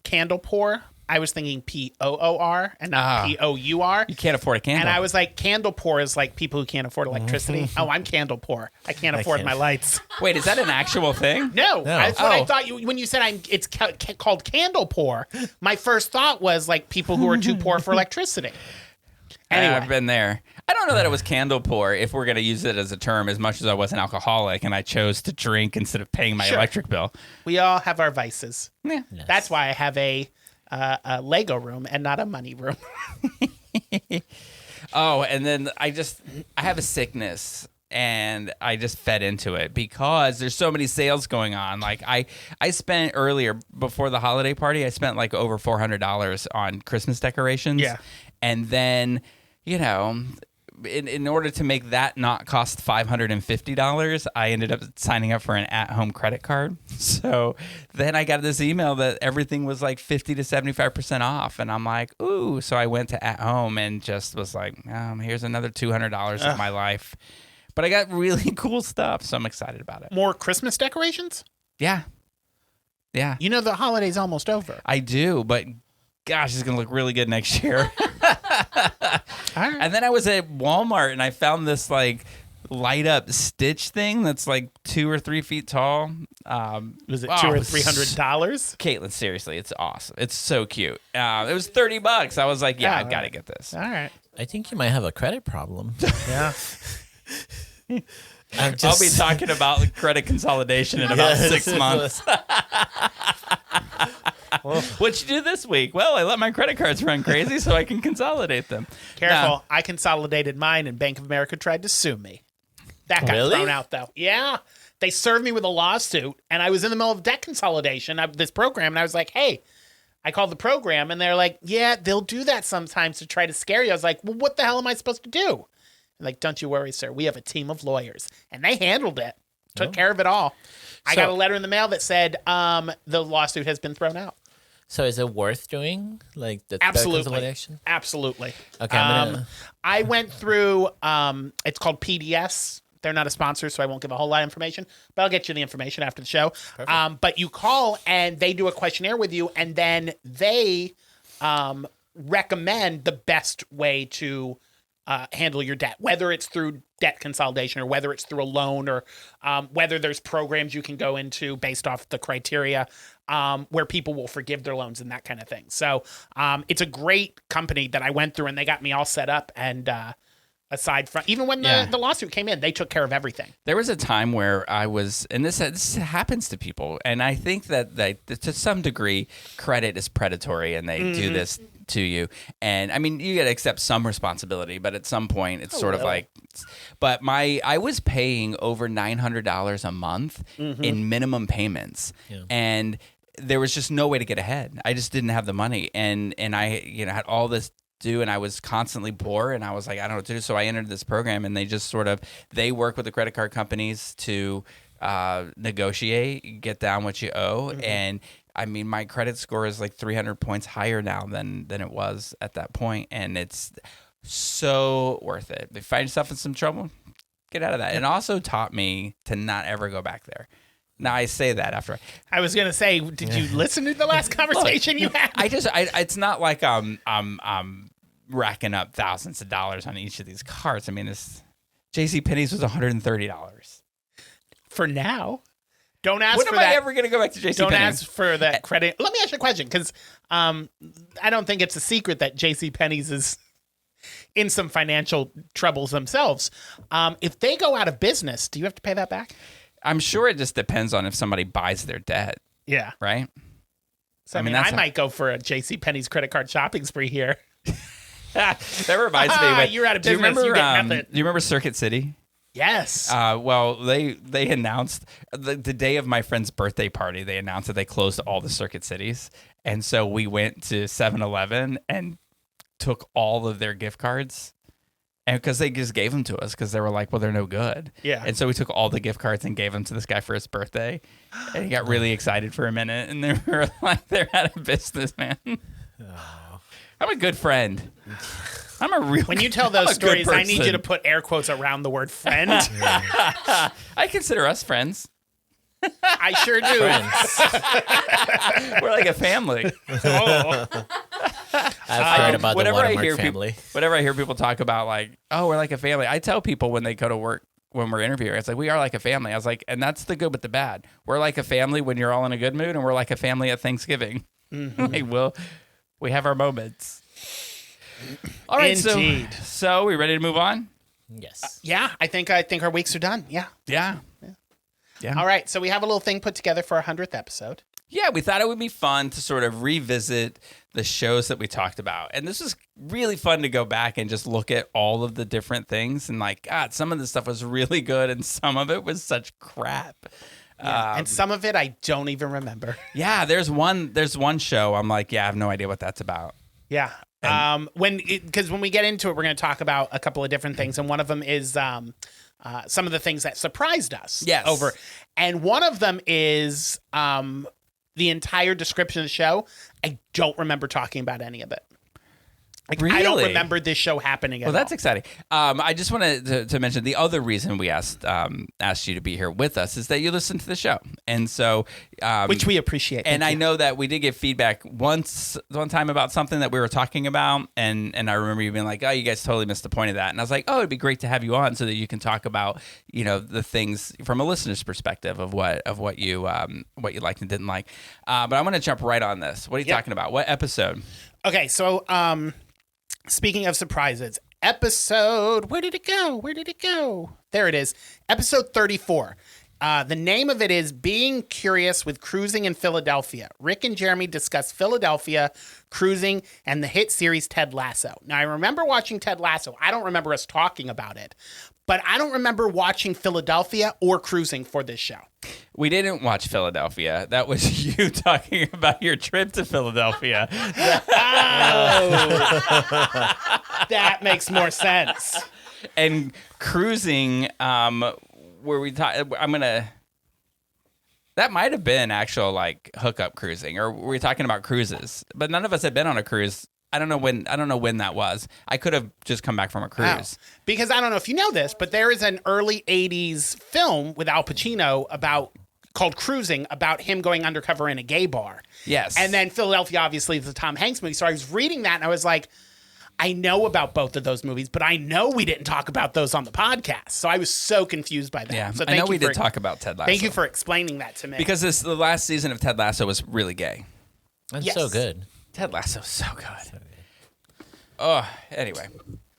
candle pour, I was thinking POOR and not POUR. You can't afford a candle. And I was like, candle pour is like people who can't afford electricity. Oh, I'm candle pour. I can't afford my lights. Wait, is that an actual thing? No, that's what I Oh. thought. When you said it's called candle pour, my first thought was like people who are too poor for electricity. Anyway, I've been there. I don't know that it was candle pour, if we're going to use it as a term, as much as I was an alcoholic and I chose to drink instead of paying my Sure. electric bill. we all have our vices. Yeah. That's why I have a Lego room and not a money room. Oh, and then I have a sickness and I just fed into it because there's so many sales going on. Like I spent earlier, before the holiday party, I spent like over $400 on Christmas decorations. Yeah. And then, in order to make that not cost $550, I ended up signing up for an at-home credit card. So then I got this email that everything was like 50 to 75% off, and I'm like, ooh. So I went to at home and just was like, here's another $200 of my life. But I got really cool stuff, so I'm excited about it. More Christmas decorations? Yeah. Yeah. You know the holiday's almost over. I do, but gosh, it's going to look really good next year. All right. And then I was at Walmart and I found this like light up Stitch thing that's like 2 or 3 feet tall. Was it $200 or $300? Caitlin, seriously, it's awesome. It's so cute. It was $30. I was like, yeah, I've got to get this. All right. I think you might have a credit problem. Yeah. I'll be talking about credit consolidation in about 6 months. What'd you do this week? Well, I let my credit cards run crazy so I can consolidate them. Careful. I consolidated mine and Bank of America tried to sue me. That got Really? thrown out, though. Yeah. They served me with a lawsuit, and I was in the middle of debt consolidation of this program, and I was like, hey, I called the program, and they're like, yeah, they'll do that sometimes to try to scare you. I was like, well, what the hell am I supposed to do? Like, don't you worry, sir. We have a team of lawyers. And they handled it, took care of it all. I got a letter in the mail that said the lawsuit has been thrown out. So is it worth doing? Like the Absolutely. consolidation? Absolutely. Okay, I'm gonna... I went through, it's called PDS. They're not a sponsor, so I won't give a whole lot of information, but I'll get you the information after the show. But you call and they do a questionnaire with you, and then they recommend the best way to handle your debt, whether it's through debt consolidation or whether it's through a loan or whether there's programs you can go into based off the criteria where people will forgive their loans and that kind of thing. So it's a great company that I went through, and they got me all set up. And aside from, even when the lawsuit came in, they took care of everything. There was a time where I was, and this happens to people, and I think that to some degree, credit is predatory, and they do this to you. And I mean, you got to accept some responsibility, but at some point, it's sort of like. But I was paying over $900 a month in minimum payments, and there was just no way to get ahead. I just didn't have the money, and I had all this due, and I was constantly poor, and I was like, I don't know what to do. So I entered this program, and they just they work with the credit card companies to negotiate, get down what you owe, and I mean, my credit score is like 300 points higher now than it was at that point, and it's so worth it. If you find yourself in some trouble, get out of that. It also taught me to not ever go back there. Now I say that after I was gonna say, did you listen to the last conversation you had? it's not like I'm racking up thousands of dollars on each of these cards. I mean, this JCPenney's was $130 for now. Don't ask when for am that. I ever gonna go back to JCPenney? Don't ask for that credit. Let me ask you a question, because I don't think it's a secret that JCPenney's is in some financial troubles themselves. If they go out of business, do you have to pay that back? I'm sure it just depends on if somebody buys their debt. Yeah. Right? So, I mean, I might go for a JCPenney's credit card shopping spree here. That reminds me. You're out of business. Do you remember, you get nothing. do you remember Circuit City? Yes. Well, they announced the day of my friend's birthday party, they announced that they closed all the Circuit Cities. And so we went to 7-Eleven and took all of their gift cards. And because they just gave them to us because they were like, well, they're no good. Yeah. And so we took all the gift cards and gave them to this guy for his birthday. And he got really excited for a minute. And they were like, they're out of business, man. Oh. I'm a good friend. I'm a real. When you tell those stories, I need you to put air quotes around the word friend. I consider us friends. I sure do. We're like a family. Oh. I've heard about the Watermark family. Whenever I hear people talk about like, oh, we're like a family, I tell people when they go to work, when we're interviewing, it's like, we are like a family. I was like, and that's the good with the bad. We're like a family when you're all in a good mood, and we're like a family at Thanksgiving. Like, we have our moments. All right, Indeed. so we ready to move on? Yes. Yeah, I think our weeks are done. Yeah. Yeah. All right, so we have a little thing put together for our 100th episode. Yeah, we thought it would be fun to sort of revisit the shows that we talked about. And this was really fun to go back and just look at all of the different things. And like, God, some of this stuff was really good and some of it was such crap. Yeah, and some of it I don't even remember. Yeah, there's one show I'm like, yeah, I have no idea what that's about. Yeah. Because when we get into it, we're going to talk about a couple of different things, and one of them is some of the things that surprised us. Yes. And one of them is the entire description of the show. I don't remember talking about any of it. Like, I don't Really? remember this show happening at Well, that's all. exciting. I just wanted to mention the other reason we asked you to be here with us is that you listen to the show, and so Which we appreciate. And Thank I you. know that we did get feedback one time about something that we were talking about, and I remember you being like, "Oh, you guys totally missed the point of that." And I was like, "Oh, it'd be great to have you on so that you can talk about the things from a listener's perspective of what you liked and didn't like." But I'm going to jump right on this. What are you talking about? What episode? Okay, so speaking of surprises, where did it go? There it is. Episode 34. The name of it is Being Curious with Cruising in Philadelphia. Rick and Jeremy discuss Philadelphia, cruising, and the hit series Ted Lasso. Now, I remember watching Ted Lasso. I don't remember us talking about it, but I don't remember watching Philadelphia or cruising for this show. We didn't watch Philadelphia. That was you talking about your trip to Philadelphia. That makes more sense. And cruising, where we talk, that might have been actual like hookup cruising, or were we talking about cruises? But none of us had been on a cruise. I don't know when that was. I could have just come back from a cruise. Because I don't know if you know this, but there is an early 80s film with Al Pacino called Cruising, about him going undercover in a gay bar. Yes. And then Philadelphia, obviously, is the Tom Hanks movie. So I was reading that and I was like, I know about both of those movies, but I know we didn't talk about those on the podcast. So I was so confused by that. Yeah, So I know we did talk about Ted Lasso. Thank you for explaining that to me. because the last season of Ted Lasso was really gay. That's Yes. so good. Ted Lasso is so good. Oh, anyway,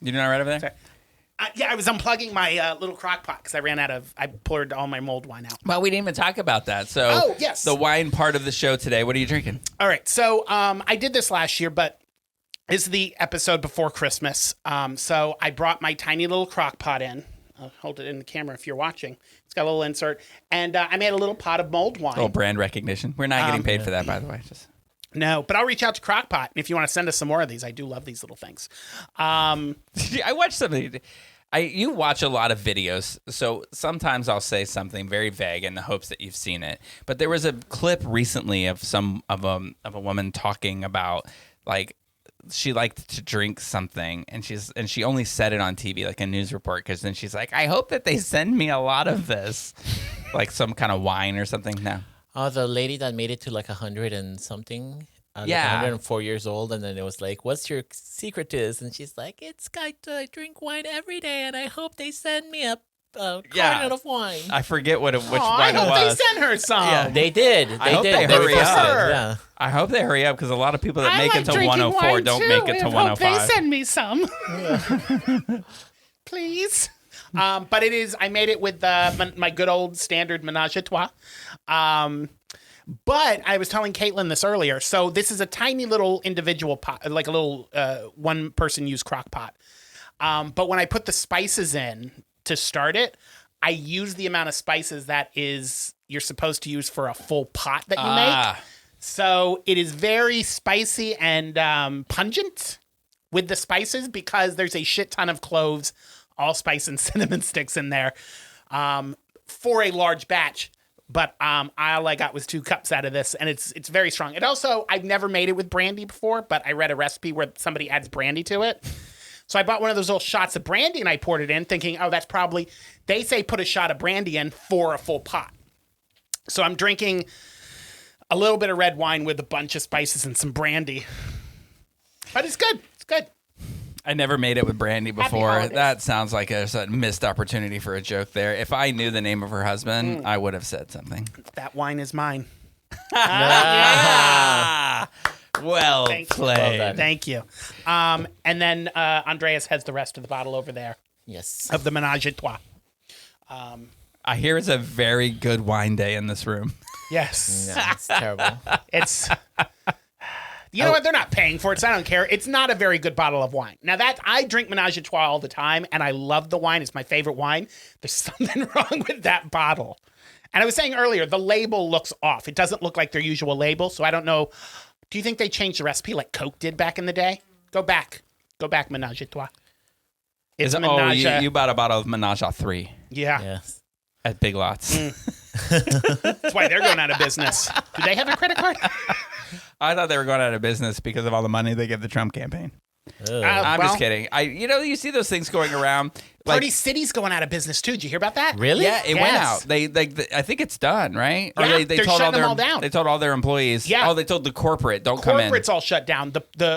you doing all right over there? Sorry. I was unplugging my little crock pot because I poured all my mulled wine out. Well, we didn't even talk about that. So, Oh, yes. the wine part of the show today. What are you drinking? All right. So I did this last year, but it's the episode before Christmas. So I brought my tiny little crock pot in. I'll hold it in the camera if you're watching. It's got a little insert. And I made a little pot of mulled wine. Little brand recognition. We're not getting paid for that, by the way. Just No, but I'll reach out to Crockpot if you want to send us some more of these. I do love these little things. I watch something. You watch a lot of videos, so sometimes I'll say something very vague in the hopes that you've seen it. But there was a clip recently of a woman talking about like she liked to drink something, and she only said it on TV, like a news report, because then she's like, I hope that they send me a lot of this, like some kind of wine or something. No. Oh, the lady that made it to like 100 and something. Yeah. Like 104 years old, and then it was like, "What's your secret to this?" And she's like, I drink wine every day, and I hope they send me a carton of wine." I forget which I wine it hope was. they send her some. Yeah. They did. I hope they They hurry requested up. it, Yeah. I hope they hurry up because a lot of people that I make like it to drinking 104 wine don't too. make it to I hope 105. they send me some. Please. But it is, I made it with my good old standard menage a trois. But I was telling Caitlin this earlier. So this is a tiny little individual pot, like a little one person use crock pot. But when I put the spices in to start it, I use the amount of spices that you're supposed to use for a full pot that you make. So it is very spicy and pungent with the spices because there's a shit ton of cloves, allspice, and cinnamon sticks in there for a large batch. But all I got was 2 cups out of this, and it's very strong. It also, I've never made it with brandy before, but I read a recipe where somebody adds brandy to it. So I bought one of those little shots of brandy, and I poured it in thinking, oh, that's probably, they say put a shot of brandy in for a full pot. So I'm drinking a little bit of red wine with a bunch of spices and some brandy. But it's good. It's good. I never made it with Brandy before. holidays. That sounds like a missed opportunity for a joke there. If I knew the name of her husband, I would have said something. That wine is mine. Well Thank you. played. Well done. Thank you. And then Andreas has the rest of the bottle over there Yes. of the Menage a Trois. I hear it's a very good wine day in this room. Yes. No, it's terrible. It's... You know what? They're not paying for it, so I don't care. It's not a very good bottle of wine. Now, I drink Menage a Trois all the time, and I love the wine. It's my favorite wine. There's something wrong with that bottle. And I was saying earlier, the label looks off. It doesn't look like their usual label, so I don't know. Do you think they changed the recipe like Coke did back in the day? Go back, Menage a Trois. It's Oh, Menage. you bought a bottle of Menage a 3 Yeah. Yes. at Big Lots. That's why they're going out of business. Do they have a credit card? I thought they were going out of business because of all the money they give the Trump campaign. Ugh. I'm Well, just kidding. You see those things going around. Party City's going out of business too. Did you hear about that? Really? Yeah, it went Yes. out. I think it's done, right? Yeah, they they're told shutting their, them all down. They told all their employees. Yeah. Oh, they told the corporate, don't come in. Corporate's all shut down.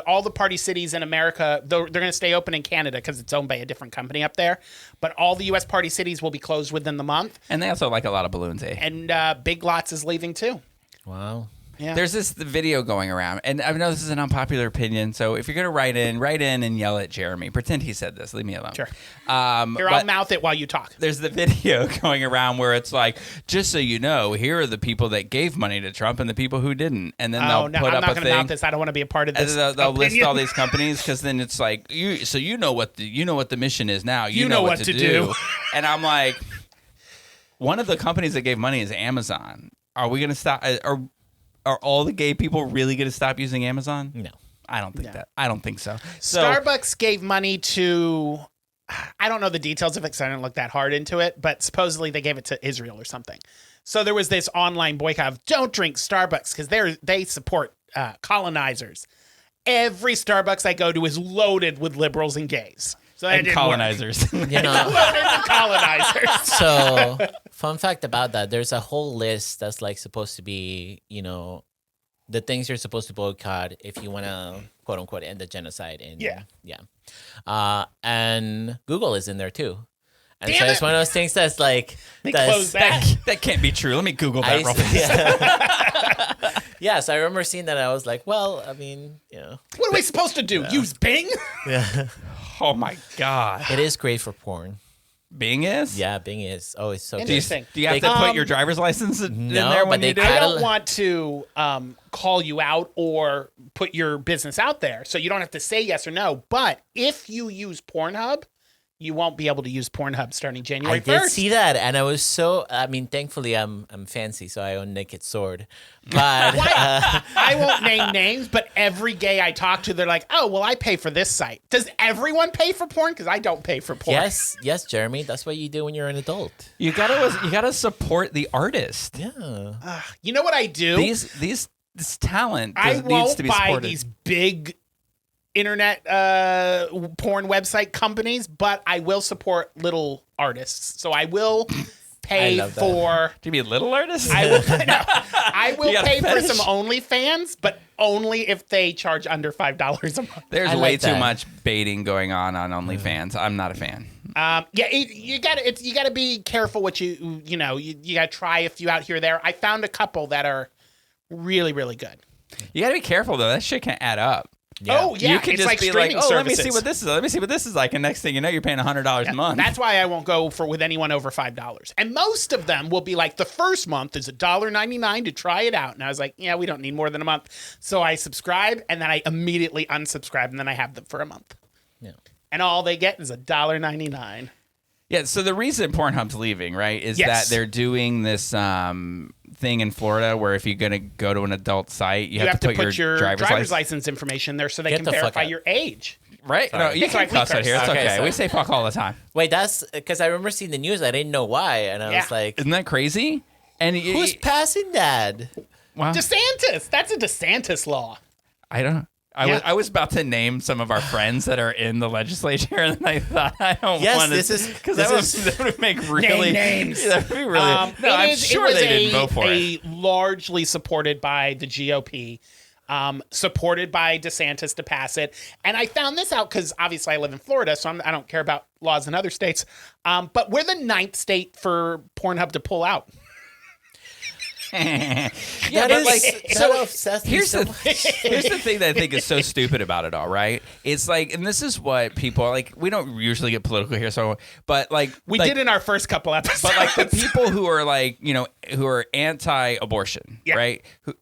All the Party Cities in America, they're going to stay open in Canada because it's owned by a different company up there. But all the U.S. Party Cities will be closed within the month. And they also like a lot of balloons, eh? And Big Lots is leaving too. Wow. Yeah. There's this video going around, and I know this is an unpopular opinion, so if you're going to write in and yell at Jeremy. Pretend he said this. Leave me alone. Sure. Here, but I'll mouth it while you talk. there's the video going around where it's like, just so you know, here are the people that gave money to Trump and the people who didn't. And then Oh, they'll no, put I'm up not a going to thing. mouth this. I don't want to be a part of And this. they'll list opinion. all these companies because then it's like, you know what the mission is now. You know what what to to do. do. And I'm like, one of the companies that gave money is Amazon. Are we going to stop? Are all the gay people really going to stop using Amazon? No. I don't think that. I don't think so. So Starbucks gave money to, I don't know the details of it because I didn't look that hard into it, but supposedly they gave it to Israel or something. So there was this online boycott of don't drink Starbucks because they support colonizers. Every Starbucks I go to is loaded with liberals and gays. So that and didn't work. colonizers. You know. Loaded with colonizers. So, fun fact about that: there's a whole list that's like supposed to be, the things you're supposed to boycott if you want to quote unquote end the genocide. And and Google is in there too. And Damn so it's it. one of those things that's like They that's- closed that. That can't be true. Let me Google that I real fast. yeah, so I remember seeing that. I was like, well, I mean, What are we supposed to do? Use Bing? Oh my God. it is great for porn. Bing is? Yeah, Bing is. Oh, it's so Do you, good. Interesting. do you have They- to put your driver's license in No, there but when they you do I it? don't want to call you out or put your business out there, so you don't have to say yes or no. But if you use Pornhub, you won't be able to use Pornhub starting January I did 1st. see that, and I was so. I mean, thankfully, I'm fancy, so I own Naked Sword. But I won't name names, but every gay I talk to, they're like, "Oh, well, I pay for this site." Does everyone pay for porn? Because I don't pay for porn. yes, Jeremy, that's what you do when you're an adult. You gotta support the artist. Yeah. You know what I do? This talent I needs won't to be buy supported. these big internet porn website companies, but I will support little artists. So I will pay love that. for. Do you mean little artists? I will You got a pay for fetish? some OnlyFans, but only if they charge under $5 a month. There's I way like too that. much baiting going on OnlyFans. I'm not a fan. You gotta be careful what you gotta try a few out here or there. I found a couple that are really, really good. You gotta be careful though. That shit can add up. Oh yeah, You could it's just like be like, streaming oh, let me services. see what this is. Let me see what this is like. And next thing you know, you're paying $100 a month. That's why I won't go with anyone over $5. And most of them will be like, the first month is $1.99 to try it out. And I was like, yeah, we don't need more than a month. So I subscribe, and then I immediately unsubscribe, and then I have them for a month. Yeah. And all they get is $1.99. Yeah, so the reason Pornhub's leaving, right, is Yes. that they're doing this thing in Florida where if you're going to go to an adult site, you have to put your driver's license. information there so they Get can the fuck verify out. your age. Right? No, you It's can like we cuss out here. It's curse. okay. Okay, sorry. We say fuck all the time. Wait, that's because I remember seeing the news. I didn't know why, and I Yeah. was like, Isn't that crazy? And "Who's passing that?" well, DeSantis. That's a DeSantis law. I don't. I was about to name some of our friends that are in the legislature, and then I thought I don't Yes, want to. this is- because this that would make really names. That would be really. No, It I'm is- sure it was they didn't vote for it. Largely supported by the GOP, supported by DeSantis to pass it. And I found this out because obviously I live in Florida, so I don't care about laws in other states. But we're the 9th state for Pornhub to pull out. Yeah, That but is like, so obsessed. here's the thing that I think is so stupid about it all, right? It's like, and this is what people like. We don't usually get political here, so but like We like, did in our first couple episodes. but like the people who are like who are anti-abortion, Yeah. right? Who,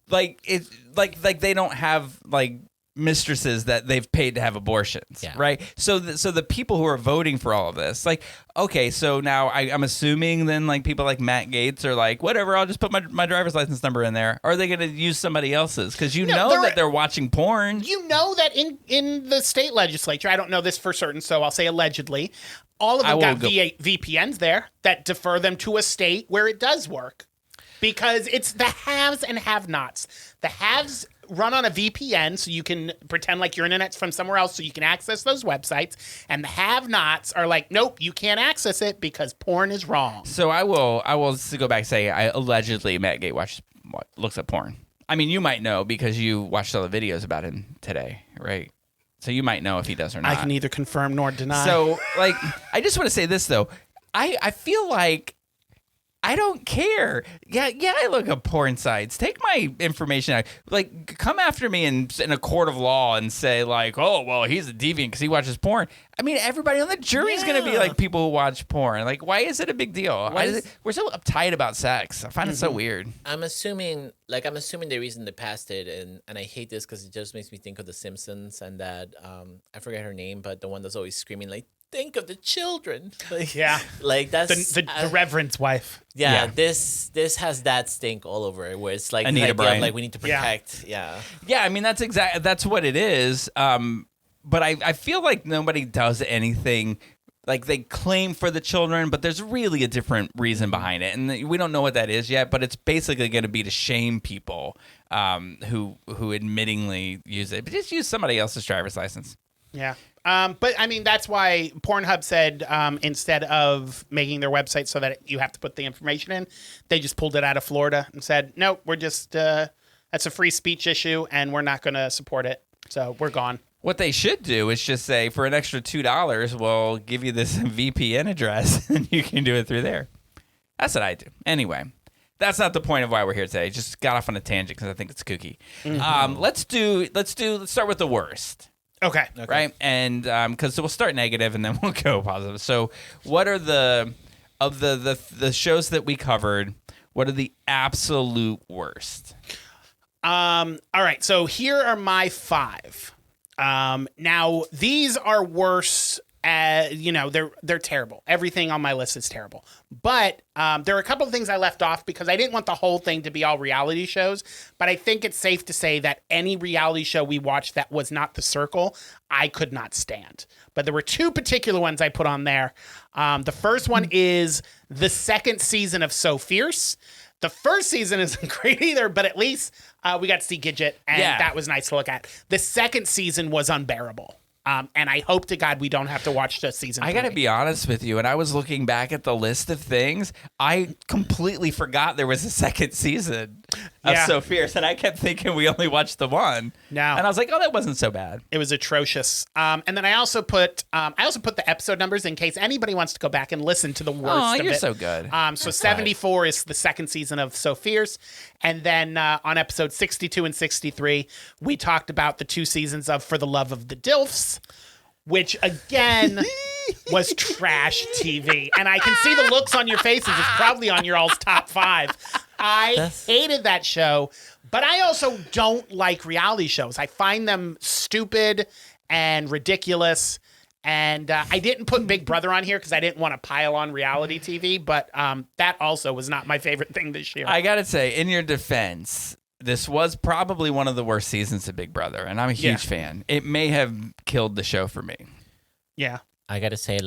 like it's like they don't have like mistresses that they've paid to have abortions, Yeah. right? So the people who are voting for all of this, like, okay, so now I'm assuming then like people like Matt Gaetz are like, whatever, I'll just put my driver's license number in there. Or are they going to use somebody else's? Because that they're watching porn. You know that in the state legislature, I don't know this for certain, so I'll say allegedly, all of them got VPNs there that defer them to a state where it does work. Because it's the haves and have-nots. The haves run on a VPN, so you can pretend like your internet's from somewhere else so you can access those websites. And the have-nots are like, nope, you can't access it because porn is wrong. So I will go back and say allegedly Matt Gaetz looks at porn. I mean, you might know because you watched all the videos about him today, right? So you might know if he does or not. I can neither confirm nor deny. So, like, I just want to say this, though. I feel like I don't care. Yeah, I look at porn sites. Take my information out. Like, come after me in a court of law and say, like, oh, well, he's a deviant because he watches porn. I mean, everybody on the jury is going to be like people who watch porn. Like, why is it a big deal? We're so uptight about sex. I find it so weird. I'm assuming the reason they passed it, and I hate this because it just makes me think of The Simpsons and that, I forget her name, but the one that's always screaming, like, think of the children. Like, yeah. Like, that's... The Reverend's wife. Yeah, this has that stink all over it, where it's like Anita Bryant. like we need to protect. Yeah. I mean that's what it is. But I feel like nobody does anything. Like they claim for the children, but there's really a different reason behind it, and we don't know what that is yet. But it's basically going to be to shame people who admittingly use it. But just use somebody else's driver's license. Yeah. But I mean, that's why Pornhub said instead of making their website so that you have to put the information in, they just pulled it out of Florida and said, nope, we're just, that's a free speech issue and we're not going to support it. So we're gone. What they should do is just say, for an extra $2, we'll give you this VPN address and you can do it through there. That's what I do. Anyway, that's not the point of why we're here today. Just got off on a tangent because I think it's kooky. Mm-hmm. Let's start with the worst. Okay. Right? And because we'll start negative and then we'll go positive. So what are the shows that we covered, what are the absolute worst? All right. So here are my 5. Now these are worse. They're terrible. Everything on my list is terrible. But there are a couple of things I left off because I didn't want the whole thing to be all reality shows. But I think it's safe to say that any reality show we watched that was not The Circle, I could not stand. But there were 2 particular ones I put on there. The first one is the second season of So Fierce. The first season isn't great either, but at least we got to see Gidget, and that was nice to look at. The second season was unbearable. And I hope to God we don't have to watch the season 3. I got to be honest with you. And I was looking back at the list of things. I completely forgot there was a second season of So Fierce. And I kept thinking we only watched the one. No. And I was like, oh, that wasn't so bad. It was atrocious. And then I also put the episode numbers in case anybody wants to go back and listen to the worst of it. Oh, you're so good. So 74 is the second season of So Fierce. And then on episode 62 and 63, we talked about the 2 seasons of For the Love of the Dilfs, which again was trash TV. And I can see the looks on your faces. It's probably on your all's top 5. I hated that show, but I also don't like reality shows. I find them stupid and ridiculous. And I didn't put Big Brother on here because I didn't want to pile on reality TV, but that also was not my favorite thing this year. I got to say, in your defense, this was probably one of the worst seasons of Big Brother, and I'm a huge fan. It may have killed the show for me. Yeah. I got to say,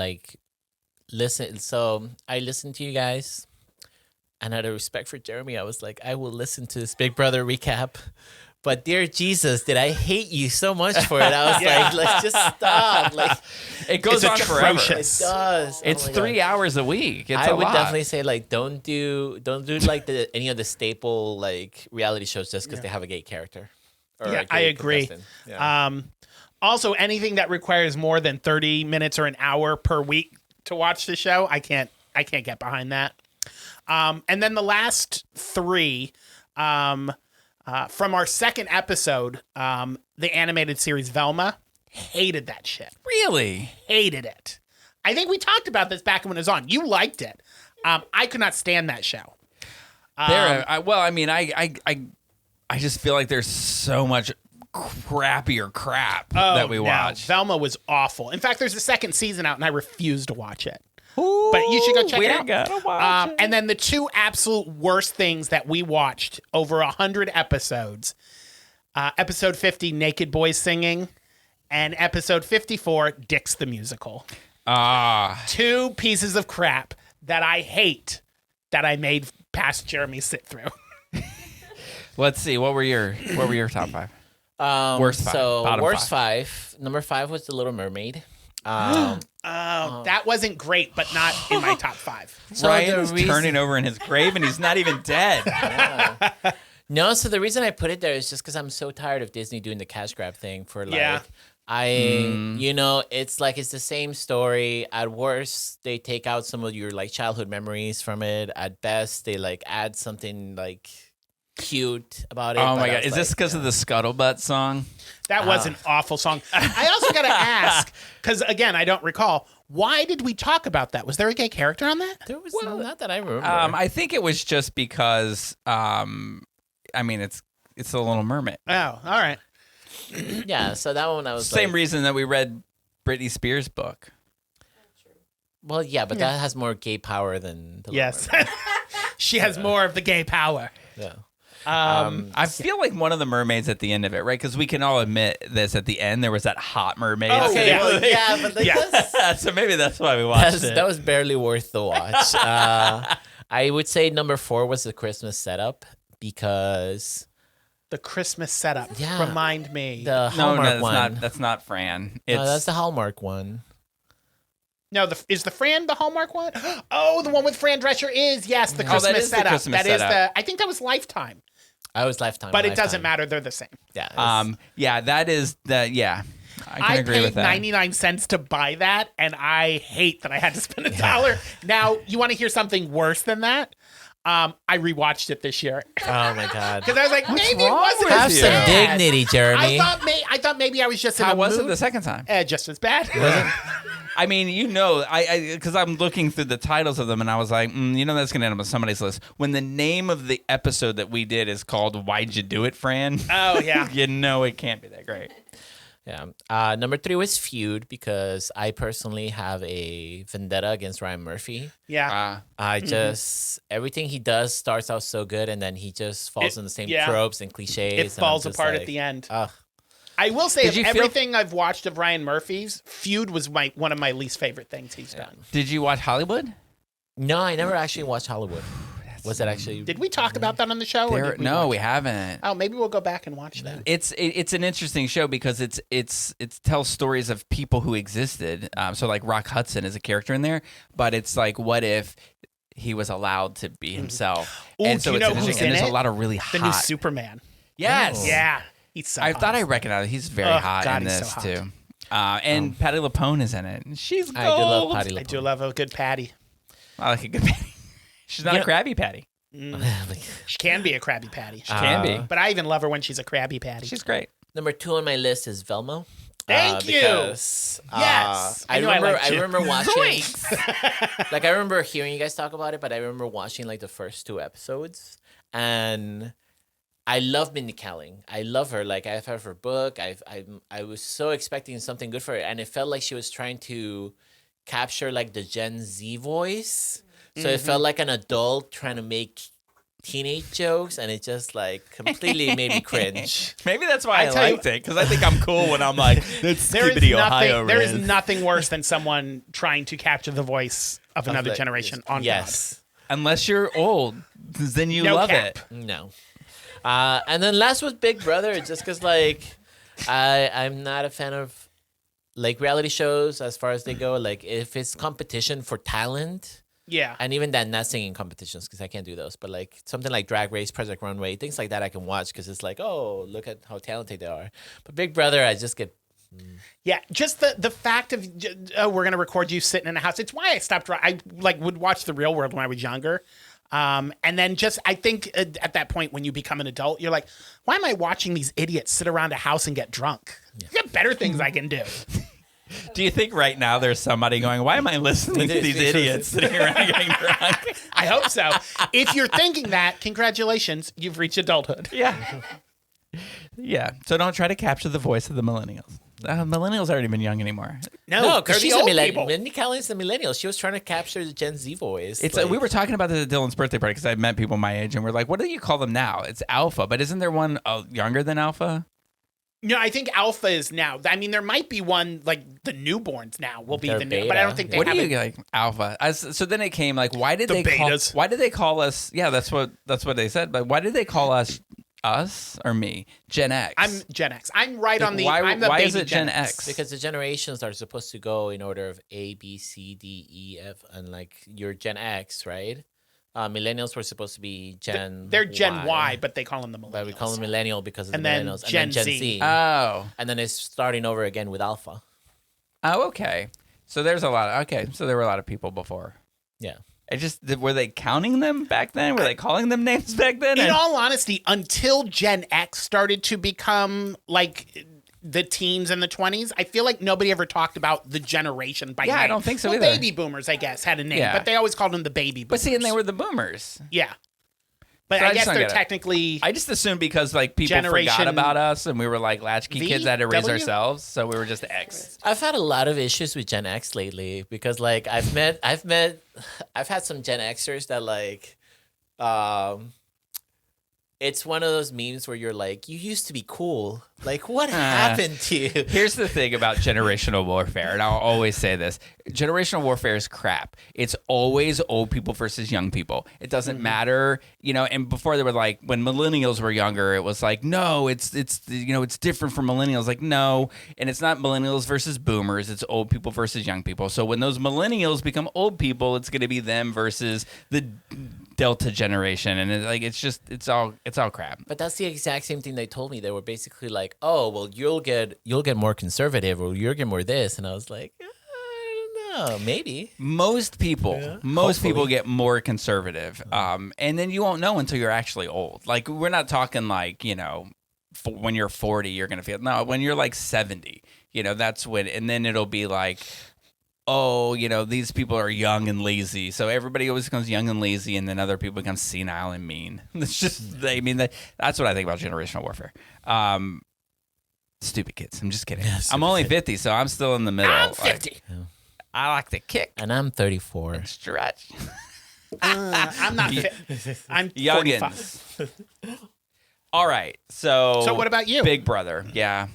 listen, so I listened to you guys, and out of respect for Jeremy, I was like, I will listen to this Big Brother recap. But dear Jesus, did I hate you so much for it? I was like, let's just stop. Like, it goes on forever. It does. It's 3 hours a week. It's I a would lot. definitely say don't do like any of the staple like reality shows just because they have a gay character. Yeah, I agree. Yeah. Also, anything that requires more than 30 minutes or an hour per week to watch the show, I can't get behind that. And then the last 3. From our second episode, the animated series Velma, hated that shit. Really? Hated it. I think we talked about this back when it was on. You liked it. I could not stand that show. I just feel like there's so much crappier crap that we watched. Velma was awful. In fact, there's a second season out, and I refuse to watch it. But you should go check it out. Gotta watch it. And then the two absolute worst things that we watched over 100 episodes. Episode 50, Naked Boys Singing, and episode 54, Dix the Musical. Two pieces of crap that I hate that I made past Jeremy sit through. Let's see. What were your top five? Worst five. So Bottom worst five. five. Number 5 was The Little Mermaid. That wasn't great, but not in my top 5. So Ryan the is reason- turning over in his grave, and he's not even dead. No, so the reason I put it there is just because I'm so tired of Disney doing the cash grab thing for like, Yeah. it's like it's the same story. At worst, they take out some of your like childhood memories from it. At best, they like add something like cute about it. Oh but my I god! was Is this like, because of the Scuttlebutt song? That was an awful song. I also got to ask, because again, I don't recall, why did we talk about that? Was there a gay character on that? There was not that I remember. I think it was just because. It's the Little Mermaid. Oh, all right. Yeah, so that one I was Same like, reason that we read Britney Spears' book. well, yeah, but that has more gay power than the Little Yes. Mermaid. She has more of the gay power. Yeah. I feel like one of the mermaids at the end of it, right? Because we can all admit this at the end, there was that hot mermaid. Oh, Okay, yeah. well, yeah, but like Yeah. So maybe that's why we watched it. that was barely worth the watch. I would say number 4 was the Christmas setup because The Christmas setup. Yeah. Remind me. the no, Hallmark that's one. not. That's not Fran. It's No, that's the Hallmark one. No, is the Fran the Hallmark one? Oh, the one with Fran Drescher is, yes, the Oh, Christmas that is the setup. Christmas That is setup. I think that was Lifetime. I was Lifetime. But it Lifetime. doesn't matter. They're the same. Yeah. it's- Yeah, that is the. Yeah, I can agree paid with that. 99 cents to buy that, and I hate that I had to spend $1. Now, you want to hear something worse than that? I rewatched it this year. oh my god. Because I was like, maybe it wrong wasn't with Have as you? some bad. dignity, Jeremy. I thought maybe I was just in How a was mood. it the second time? Just as bad. I mean, because I'm looking through the titles of them, and I was like, that's gonna end up on somebody's list. When the name of the episode that we did is called "Why'd You Do It, Fran?" Oh, yeah. it can't be that great. Yeah. Number 3 was Feud because I personally have a vendetta against Ryan Murphy. Yeah. I just everything he does starts out so good, and then he just falls in the same yeah. tropes and cliches. It and I'm falls just apart like, at the end. Ugh. I will say, Did of you feel- everything I've watched of Ryan Murphy's, Feud was one of my least favorite things he's done. Did you watch Hollywood? No, I never actually watched Hollywood. Was it actually? Did we talk about that on the show? Or did we No, watch we it? haven't. Oh, maybe we'll go back and watch that. It's an interesting show because it tells stories of people who existed. So like Rock Hudson is a character in there, but it's like what if he was allowed to be himself? Ooh, and do so you it's know interesting. who's And in there's it? a lot of really The new hot. Superman. Yes. Oh. Yeah. He's so I hot. thought I recognized. He's very Oh, hot God, in he's this so hot. too. And Patty LuPone is in it. And she's gold. I do love Patty I do LuPone. love a good patty. I like a good patty. She's not Yeah. a Krabby Patty. She can be a Krabby Patty. She can be. But I even love her when she's a Krabby Patty. She's great. Number 2 on my list is Velma. Thank you. Because, Yes. I I knew I remember. liked you. remember watching. Like I remember hearing you guys talk about it, but I remember watching like the first 2 episodes, and I love Mindy Kaling. I love her. Like I've heard her book. I was so expecting something good for her, and it felt like she was trying to capture like the Gen Z voice. So it felt like an adult trying to make teenage jokes, and it just like completely made me cringe. Maybe that's why I tell you- liked it because I think I'm cool when I'm like, it's There is Skibbity Ohio there is Riz. nothing worse than someone trying to capture the voice of another the- generation on Yes. Unless you're old, then you No love cap. it. No. And then last was Big Brother, just because like I'm not a fan of like reality shows as far as they go. Like if it's competition for talent, Yeah. and even that not singing competitions because I can't do those, but like something like Drag Race, Project Runway, things like that I can watch because it's like, oh, look at how talented they are. But Big Brother, I just get Yeah, just the fact of we're gonna record you sitting in a house. It's why I stopped. I like would watch The Real World when I was younger, and then just I think at that point when you become an adult, you're like, why am I watching these idiots sit around a house and get drunk? I got better things I can do. Do you think right now there's somebody going, why am I listening to these idiots sitting around getting drunk? I hope so. If you're thinking that, congratulations, you've reached adulthood. Yeah. Yeah. So don't try to capture the voice of the millennials. Millennials aren't even young anymore. No, they're because the she's a old millennial. people. Mindy Kaling's a millennial. She was trying to capture the Gen Z voice. It's like, we were talking about this at Dylan's birthday party because I met people my age and we're like, what do you call them now? It's Alpha, but isn't there one younger than Alpha? No, I think Alpha is now. I mean, there might be one like the newborns now will be They're the new, but I don't beta. think they What do have you it. like Alpha? So then it came like, why did The they betas. why did they call us? Yeah, that's what they said. But why did they call us or me Gen X? I'm Gen X. I'm right Like, on the. why- I'm the why baby is it Gen X? because the generations are supposed to go in order of A, B, C, D, E, F, and like you're Gen X, right? Millennials were supposed to be Gen. They're Gen Y, but they call them the millennials. But we call them millennial because of the And then millennials, Gen and then Gen Z. Z, Oh. and then it's starting over again with Alpha. Oh, okay. So there's a lot. Okay, so there were a lot of people before. Yeah. It just were they counting them back then? Were they calling them names back then? In all honesty, until Gen X started to become like the teens and the 20s, I feel like nobody ever talked about the generation by Yeah, name. I don't think so well, either. Baby boomers, I guess, had a name, Yeah. but they always called them the baby boomers. But see, and they were the boomers. Yeah. But So I I just guess don't they're get it. technically. I just assumed because like people Generation forgot about us and we were like latchkey V? kids that had to raise W? ourselves, so we were just X. I've had a lot of issues with Gen X lately because like I've had some Gen Xers that like it's one of those memes where you're like, you used to be cool. Like, what happened to you? Here's the thing about generational warfare, and I'll always say this. Generational warfare is crap. It's always old people versus young people. It doesn't matter, and before they were like, when millennials were younger, it was like, no, it's different from millennials. Like, no, and it's not millennials versus boomers. It's old people versus young people. So when those millennials become old people, it's going to be them versus the Delta generation, and it's all crap. But that's the exact same thing they told me. They were basically like, "Oh, well, you'll get more conservative, or you'll get more this," and I was like, "I don't know, maybe." Most people hopefully. get more conservative, and then you won't know until you're actually old. Like we're not talking like when you're 40, you're gonna feel when you're like 70, that's when, and then it'll be like, oh, these people are young and lazy. So everybody always becomes young and lazy, and then other people become senile and mean. It's just, that's what I think about generational warfare. Stupid kids. I'm just kidding. Yeah, I'm only 50, so I'm still in the middle. I'm 50. I like to kick And I'm 34. and stretch. I'm not. I'm 45. Youngins. All right. So what about you? Big Brother. Yeah.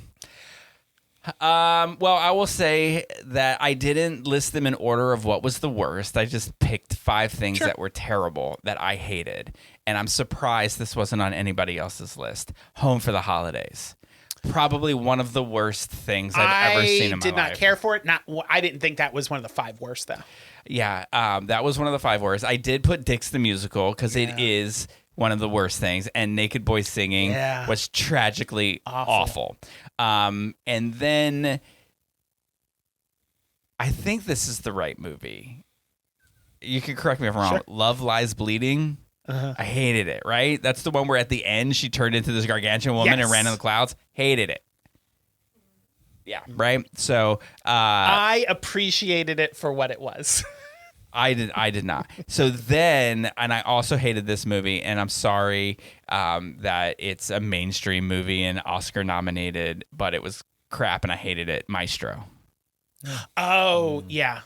Well, I will say that I didn't list them in order of what was the worst. I just picked 5 things that were terrible that I hated. And I'm surprised this wasn't on anybody else's list. Home for the Holidays. Probably one of the worst things I've ever seen in my life. I did not care for it. I didn't think that was one of the 5 worst, though. Yeah, that was one of the 5 worst. I did put Dix the Musical because it is one of the worst things. And Naked Boy Singing was tragically awful. And then I think this is the right movie. You can correct me if I'm wrong. Sure. Love Lies Bleeding. I hated it, right? That's the one where at the end she turned into this gargantuan woman and ran in the clouds. Hated it. Yeah, right? So I appreciated it for what it was. I did not. So then, and I also hated this movie, and I'm sorry that it's a mainstream movie and Oscar nominated, but it was crap and I hated it. Maestro. Oh, yeah.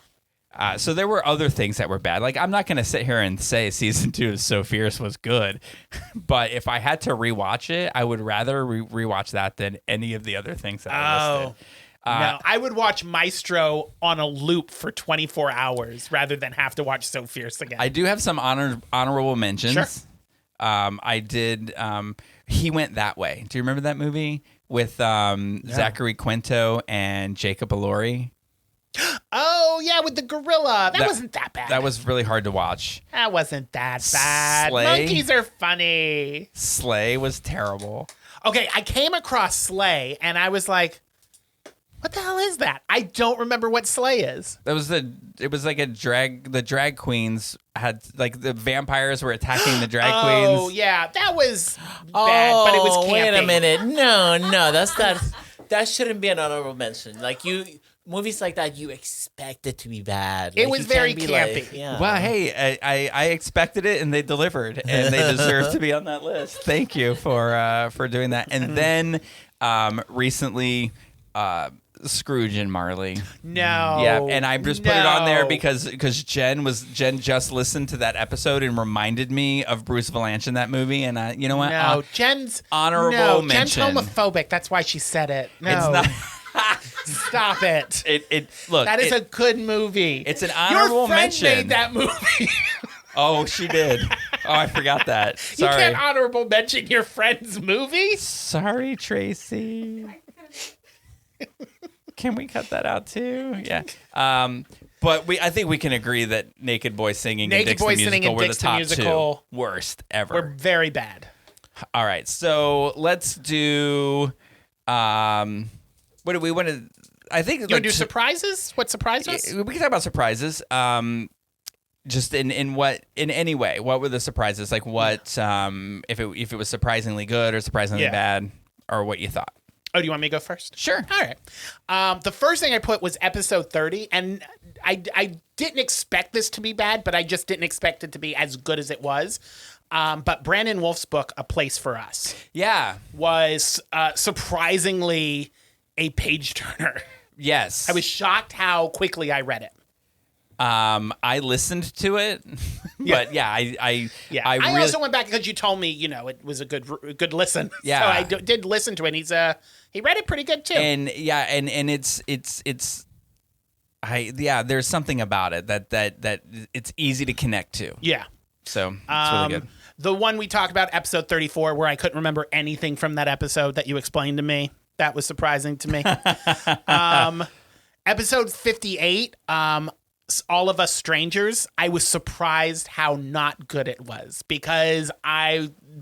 So there were other things that were bad. Like, I'm not going to sit here and say season 2 of So Fierce was good, but if I had to rewatch it, I would rather rewatch that than any of the other things that I listed. No, I would watch Maestro on a loop for 24 hours rather than have to watch So Fierce again. I do have some honorable mentions. Sure. I did. He Went That Way. Do you remember that movie with Zachary Quinto and Jacob Elordi? Oh, yeah, with the gorilla. That wasn't that bad. That was really hard to watch. That wasn't that bad. Slay. Monkeys are funny. Slay was terrible. Okay, I came across Slay, and I was like, what the hell is that? I don't remember what Slay is. It was like the drag queens had, like, the vampires were attacking the drag queens. Oh, yeah, that was bad, but it was campy. Wait a minute. No, that's not. That shouldn't be an honorable mention. Like movies like that, you expect it to be bad. It Like, was you very can't be like, campy. yeah. Well, hey, I expected it, and they delivered, and they deserve to be on that list. Thank you for doing that. And then recently, Scrooge and Marley. No. Yeah, and I just put it on there No. because Jen just listened to that episode and reminded me of Bruce Vilanch in that movie, and you know what? No, Jen's honorable Jen's mention. homophobic. That's why she said it. No, It's not. stop it. Look. That is a good movie. It's an honorable Your friend mention. made that movie. Oh, she did. Oh, I forgot that. You Sorry. can't honorable mention your friend's movie. Sorry, Tracy. Can we cut that out too? Yeah. But I think we can agree that Naked Boy Singing Naked and Dix Boy the Singing Musical and were the Dix the top Musical two worst ever. We're very bad. All right, so let's do. What do we want to? I think You want to do surprises? What surprised us? we can talk about surprises. Just in any way, what were the surprises? Like what? If it was surprisingly good or surprisingly Yeah. bad, or what you thought? Oh, do you want me to go first? Sure. All right. The first thing I put was episode 30, and I didn't expect this to be bad, but I just didn't expect it to be as good as it was. But Brandon Wolf's book, A Place for Us, Yeah. was surprisingly a page turner. Yes. I was shocked how quickly I read it. I listened to it, but yeah, I really, also went back because you told me, it was a good listen. Yeah. So I did listen to it. And he read it pretty good too. and there's something about it that it's easy to connect to. yeah. So it's really good. The one we talked about, episode 34, where I couldn't remember anything from that episode that you explained to me. That was surprising to me. Episode 58, All of Us Strangers, I was surprised how not good it was because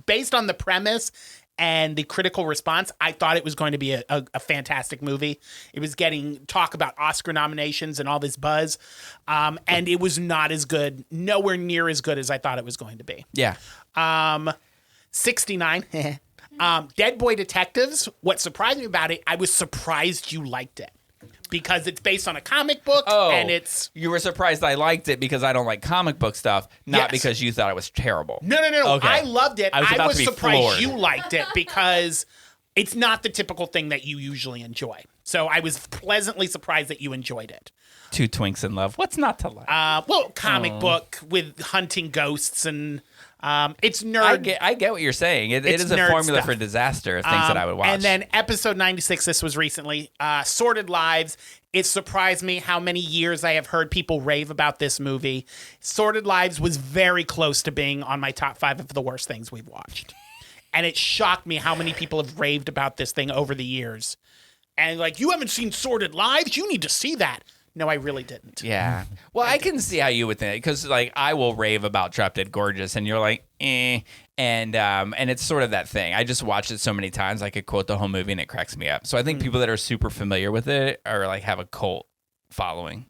based on the premise and the critical response, I thought it was going to be a fantastic movie. It was getting talk about Oscar nominations and all this buzz, and it was not as good, nowhere near as good as I thought it was going to be. Yeah. 69, Dead Boy Detectives, what surprised me about it, I was surprised you liked it. Because it's based on a comic book, and it's... You were surprised I liked it because I don't like comic book stuff, not Yes. because you thought it was terrible. No. Okay. I loved it. I was about to be surprised floored. you liked it because it's not the typical thing that you usually enjoy. So I was pleasantly surprised that you enjoyed it. Two twinks in love. What's not to like? Comic book with hunting ghosts and it's nerd. I get what you're saying. It It's is a nerd formula stuff. for disaster of things that I would watch. And then episode 96, this was recently, Sordid Lives. It surprised me how many years I have heard people rave about this movie. Sordid Lives was very close to being on my top 5 of the worst things we've watched. And it shocked me how many people have raved about this thing over the years. And like, you haven't seen Sordid Lives? You need to see that. No, I really didn't. yeah. Well, I can see how you would think because like I will rave about Drop Dead Gorgeous, and you're like, eh. And it's sort of that thing. I just watched it so many times I could quote the whole movie and it cracks me up. So I think people that are super familiar with it are like have a cult following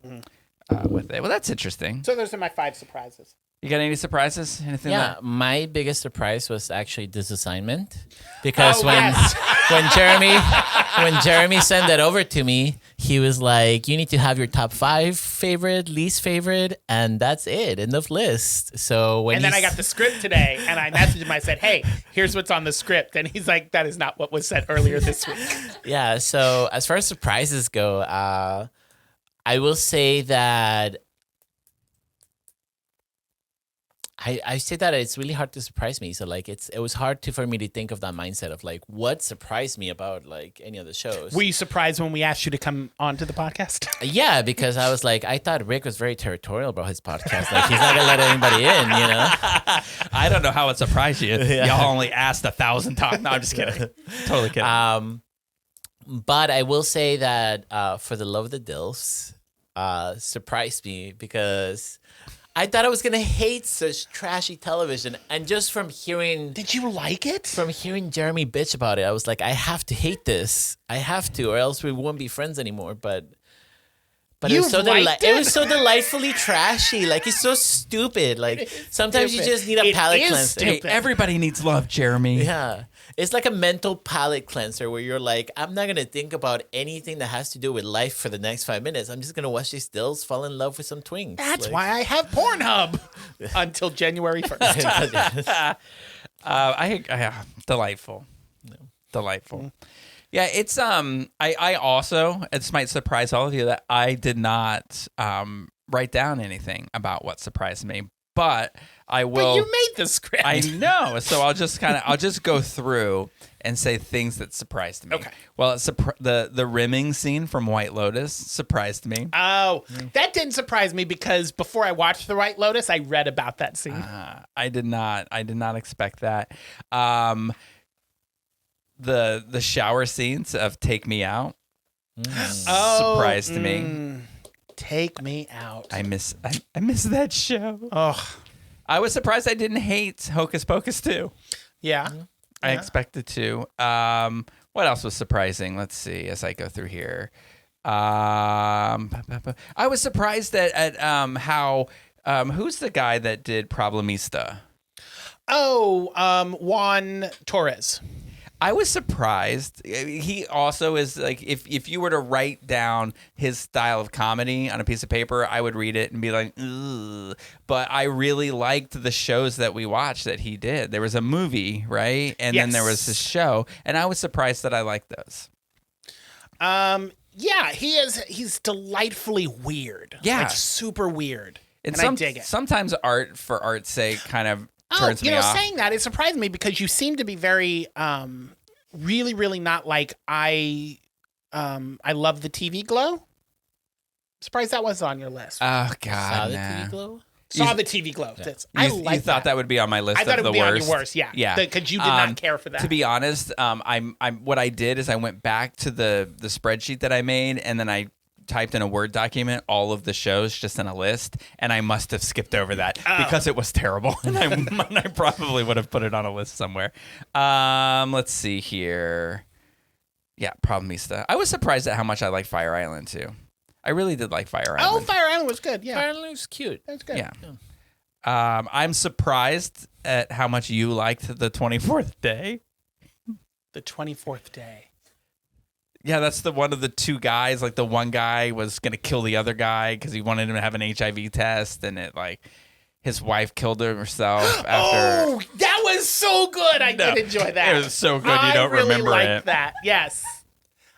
with it. Well, that's interesting. So those are my 5 surprises. You got any surprises? Anything? Yeah, my biggest surprise was actually this assignment because Oh, when yes. when Jeremy sent that over to me, he was like, "You need to have your top 5 favorite, least favorite, and that's it, end of list." So when And then I got the script today, and I messaged him. I said, "Hey, here's what's on the script." And he's like, "That is not what was said earlier this week." yeah. So as far as surprises go, I will say that. I say that it's really hard to surprise me. So like it was hard for me to think of that mindset of like what surprised me about like any of the shows. Were you surprised when we asked you to come onto the podcast? Yeah, because I was like, I thought Rick was very territorial about his podcast. Like he's not gonna let anybody in, you know? I don't know how it surprised you. Y'all only asked 1,000 times. No, I'm just kidding. Totally kidding. But I will say that For the Love of the Dilfs surprised me because I thought I was gonna hate such trashy television, and just from hearing Did you like it? Jeremy bitch about it, I was like, I have to hate this. I have to, or else we won't be friends anymore. But But it was, You liked it was so delightfully trashy. Like, it's so stupid. Like, sometimes you just need a palate cleanser. Hey, everybody needs love, Jeremy. Yeah. It's like a mental palate cleanser where you're like, I'm not going to think about anything that has to do with life for the next 5 minutes. I'm just going to watch these stills, fall in love with some twinks. That's why I have Pornhub until January 1st. Delightful. Delightful. Yeah, it's I also, this might surprise all of you, that I did not write down anything about what surprised me, but I will. But you made the script. I know, so I'll just go through and say things that surprised me. Okay. Well, the rimming scene from White Lotus surprised me. Oh, that didn't surprise me because before I watched The White Lotus, I read about that scene. I did not expect that. The shower scenes of Take Me Out surprised me. Take Me Out. I miss that show. Oh, I was surprised I didn't hate Hocus Pocus 2. yeah. I expected to. What else was surprising? Let's see as I go through here. I was surprised at how who's the guy that did Problemista? Oh, Juan Torres. I was surprised. He also is like, if you were to write down his style of comedy on a piece of paper, I would read it and be like, ugh. But I really liked the shows that we watched that he did. There was a movie, right? And then there was this show, and I was surprised that I liked those. Yeah, he's delightfully weird. Yeah. Like super weird. And I dig it. Sometimes art for art's sake kind of turns me off. Saying that, it surprised me because you seem to be very, really, really not like I love the TV Glow. Surprised that was on your list. Oh God, Saw the nah. TV Glow? Saw the TV Glow. You thought that would be on my list I thought of it would the be on worst. your worst, yeah. Yeah. Because you did not care for that. To be honest, I'm what I did is I went back to the spreadsheet that I made, and then I typed in a Word document all of the shows just in a list, and I must have skipped over that because it was terrible, and I probably would have put it on a list somewhere. Let's see here. Yeah, Problemista. I was surprised at how much I liked Fire Island too. I really did like Fire Island. Oh, Fire Island was good. Yeah, Fire Island was cute. that was good. Yeah. I'm surprised at how much you liked the 24th Day. The 24th Day. Yeah, that's the one of the two guys. Like the one guy was gonna kill the other guy because he wanted him to have an HIV test, and it like his wife killed herself after. Oh, that was so good. I did enjoy that. It was so good. You don't really remember liked it. that. Yes.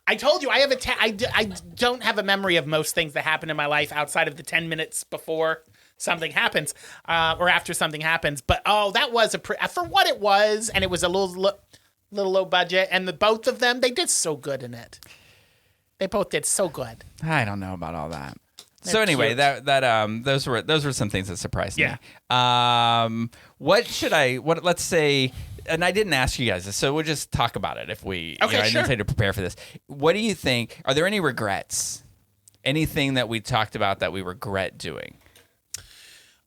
I told you I have I don't have a memory of most things that happen in my life outside of the 10 minutes before something happens or after something happens. But that was for what it was, and it was a little low budget, and both of them, they did so good in it. They both did so good. I don't know about all that. They're So anyway, cute. those were some things that surprised Yeah. me. Let's say, and I didn't ask you guys this, so we'll just talk about it if we. Okay, I sure. didn't say to prepare for this. What do you think? Are there any regrets? Anything that we talked about that we regret doing?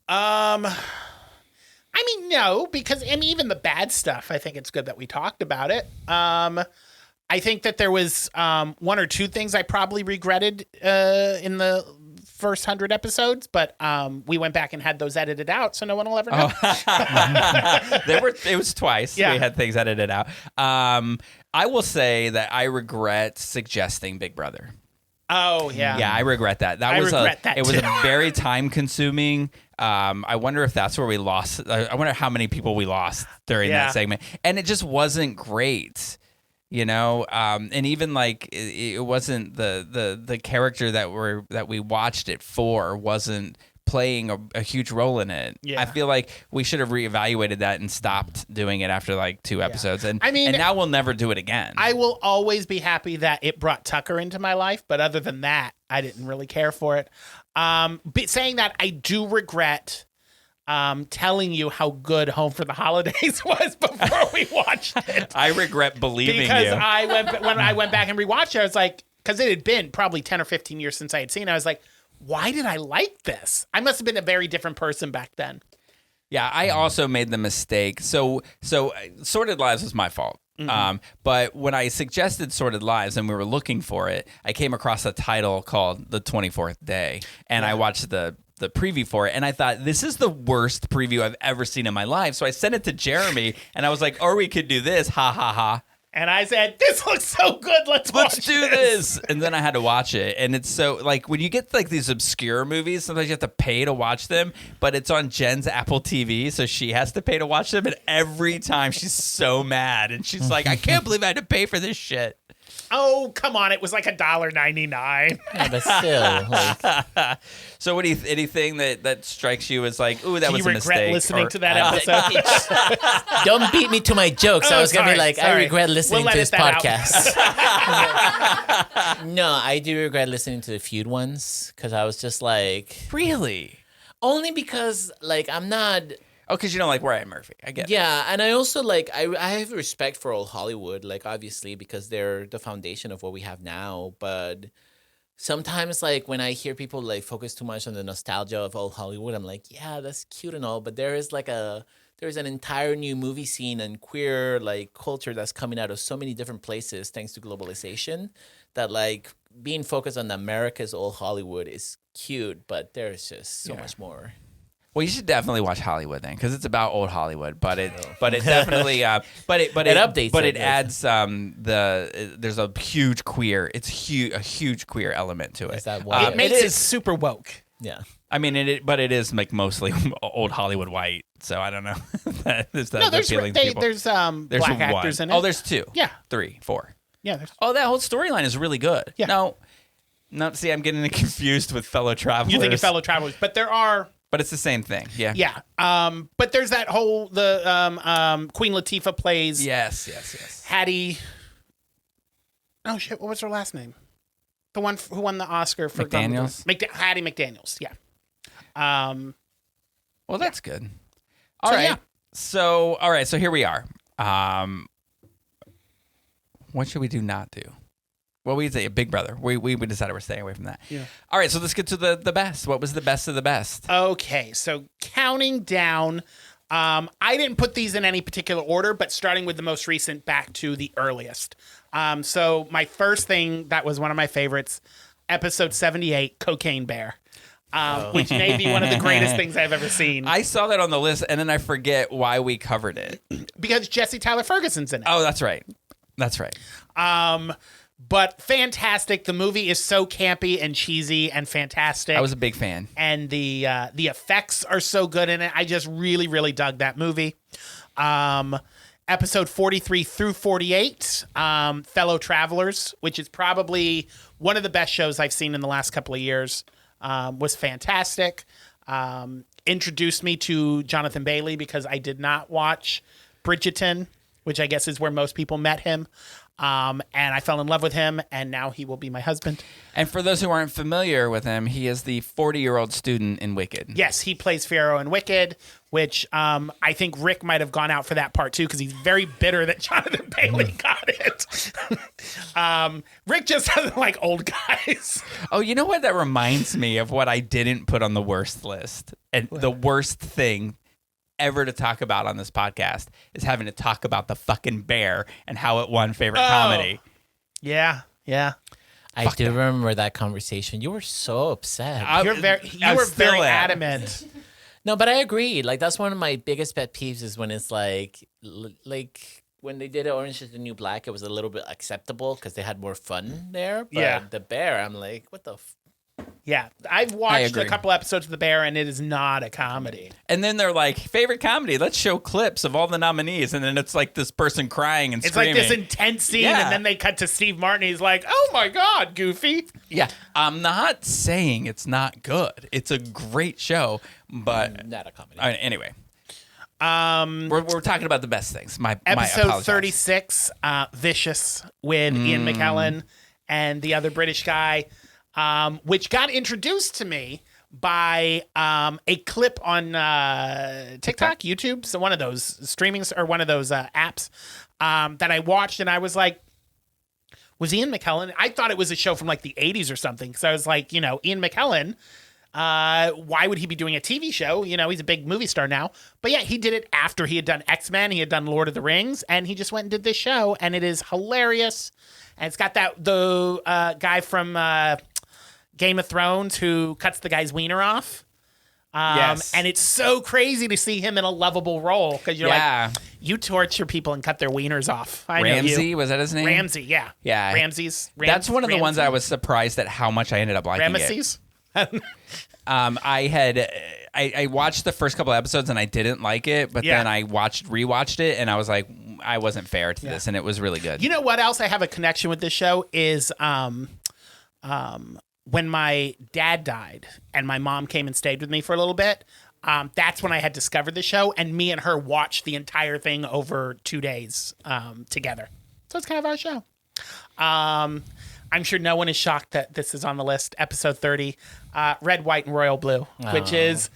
I mean, no, because even the bad stuff, I think it's good that we talked about it. I think that there was one or two things I probably regretted in the first 100 episodes, but we went back and had those edited out, so no one will ever know. It was twice. Yeah. We had things edited out. I will say that I regret suggesting Big Brother. Oh, yeah. Yeah, I regret that. I regret that, It was too. a very time consuming. I wonder if that's where we lost. I wonder how many people we lost during Yeah. that segment, and it just wasn't great. You know, and even like it wasn't the character that we watched it for wasn't playing a huge role in it. Yeah. I feel like we should have reevaluated that and stopped doing it after like 2 episodes. And I mean, and now we'll never do it again. I will always be happy that it brought Tucker into my life, but other than that, I didn't really care for it. But saying that, I do regret telling you how good Home for the Holidays was before we watched it. I regret believing Because you. when I went back and rewatched it, I was like, because it had been probably 10 or 15 years since I had seen it, I was like, why did I like this? I must have been a very different person back then. Yeah, I also made the mistake. So Sorted Lives was my fault. But when I suggested Sordid Lives and we were looking for it, I came across a title called The 24th Day, and I watched the preview for it, and I thought, this is the worst preview I've ever seen in my life. So I sent it to Jeremy, and I was like, or we could do this, ha ha ha. And I said, this looks so good, let's do this. And then I had to watch it. And it's so, like, when you get, like, these obscure movies, sometimes you have to pay to watch them, but it's on Jen's Apple TV, so she has to pay to watch them. And every time she's so mad. And she's like, I can't believe I had to pay for this shit. Oh, come on. It was like $1.99. Yeah, but still, like, So what do you, anything that strikes you as like, ooh, that was a mistake? Do you regret listening to that episode? don't beat me to my jokes. I was going to be like, I sorry. regret listening We'll to this edit that podcast. No, I do regret listening to the feud ones because I was just like, Really? only because, like, I'm not... Oh, because you don't like Ryan Murphy. I get it. Yeah, and I also, like, I have respect for old Hollywood, like, obviously, because they're the foundation of what we have now, but sometimes, like, when I hear people, like, focus too much on the nostalgia of old Hollywood, I'm like, yeah, that's cute and all, but there's an entire new movie scene and queer, like, culture that's coming out of so many different places thanks to globalization that, like, being focused on America's old Hollywood is cute, but there's just so much more. Well, you should definitely watch Hollywood then, because it's about old Hollywood. But it definitely, it updates but it, it adds there's a huge queer. It's a huge queer element to it. Is that why? It makes it super woke. Yeah. I mean, but it is like mostly old Hollywood white. So I don't know. Is that No, there's appealing to people? there's black one. actors in it. Oh, there's 2. Yeah. 3, 4. Yeah, there's... Oh, that whole storyline is really good. Yeah. No. See, I'm getting confused with Fellow Travelers. You think of Fellow Travelers, but there are... But it's the same thing. Yeah. Yeah. But there's that whole Queen Latifah plays Yes. Hattie. Oh shit! What was her last name? The one who won the Oscar for McDaniels? Hattie McDaniels. Yeah. Well, that's good. All right. yeah. So here we are. What should we not do? Well, we say Big Brother. We decided we're staying away from that. Yeah. All right, so let's get to the best. What was the best of the best? Okay, so counting down. I didn't put these in any particular order, but starting with the most recent back to the earliest. So my first thing that was one of my favorites, episode 78, Cocaine Bear. Which may be one of the greatest things I've ever seen. I saw that on the list, and then I forget why we covered it. Because Jesse Tyler Ferguson's in it. Oh, that's right. That's right. But fantastic. The movie is so campy and cheesy and fantastic. I was a big fan. And the effects are so good in it. I just really, really dug that movie. Episode 43 through 48, Fellow Travelers, which is probably one of the best shows I've seen in the last couple of years, was fantastic. Introduced me to Jonathan Bailey because I did not watch Bridgerton, which I guess is where most people met him. And I fell in love with him, and now he will be my husband. And for those who aren't familiar with him, he is the 40-year-old student in Wicked. Yes, he plays Pharaoh in Wicked, which I think Rick might have gone out for that part too, because he's very bitter that Jonathan Bailey got it. Rick just doesn't like old guys. Oh, you know what? That reminds me of what I didn't put on the worst list. And the worst thing ever to talk about on this podcast is having to talk about the fucking bear and how it won favorite comedy. Yeah. I do remember that conversation. You were so upset. You were very adamant. No, but I agree. Like, that's one of my biggest pet peeves is when it's like when they did Orange is the New Black, it was a little bit acceptable because they had more fun there. But the bear, I'm like, what the Yeah, I've watched a agree. couple episodes of The Bear, and it is not a comedy. And then they're like, favorite comedy, let's show clips of all the nominees. And then it's like this person crying and It's screaming. like this intense scene, Yeah. and then they cut to Steve Martin. He's like, "Oh my God, Goofy!" Yeah, I'm not saying it's not good. It's a great show, but not a comedy. anyway, we're talking about the best things. My Episode apologies. 36, Vicious, with Ian McKellen and the other British guy, which got introduced to me by a clip on TikTok, YouTube, so one of those streamings or one of those apps that I watched, and I was like, was Ian McKellen? I thought it was a show from like the 80s or something, because I was like, Ian McKellen, Why would he be doing a TV show? You know, he's a big movie star now. But yeah, he did it after he had done X-Men, he had done Lord of the Rings, and he just went and did this show, and it is hilarious. And it's got the guy from Game of Thrones who cuts the guy's wiener off. Yes. And it's so crazy to see him in a lovable role because you're like, you torture people and cut their wieners off. I know Ramsey, you. was that his name? Ramsey, yeah. Yeah. That's one of the ones I was surprised at how much I ended up liking Ramesses? I watched the first couple episodes and I didn't like it, but then I rewatched it and I was like, I wasn't fair to this, and it was really good. You know what else I have a connection with this show is when my dad died and my mom came and stayed with me for a little bit. That's when I had discovered the show, and me and her watched the entire thing over 2 days together. So it's kind of our show. I'm sure no one is shocked that this is on the list. Episode 30, Red, White, and Royal Blue, which is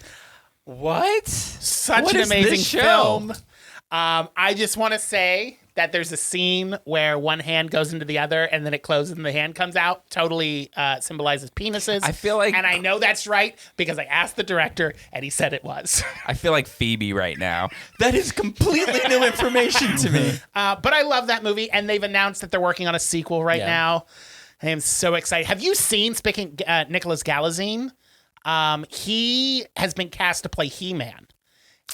such an amazing film. I just want to say that there's a scene where one hand goes into the other and then it closes and the hand comes out. Totally symbolizes penises. I feel like... And I know that's right because I asked the director and he said it was. I feel like Phoebe right now. That is completely new information to me. But I love that movie, and they've announced that they're working on a sequel right now. I am so excited. Have you seen, Nicholas Galazine? He has been cast to play He-Man.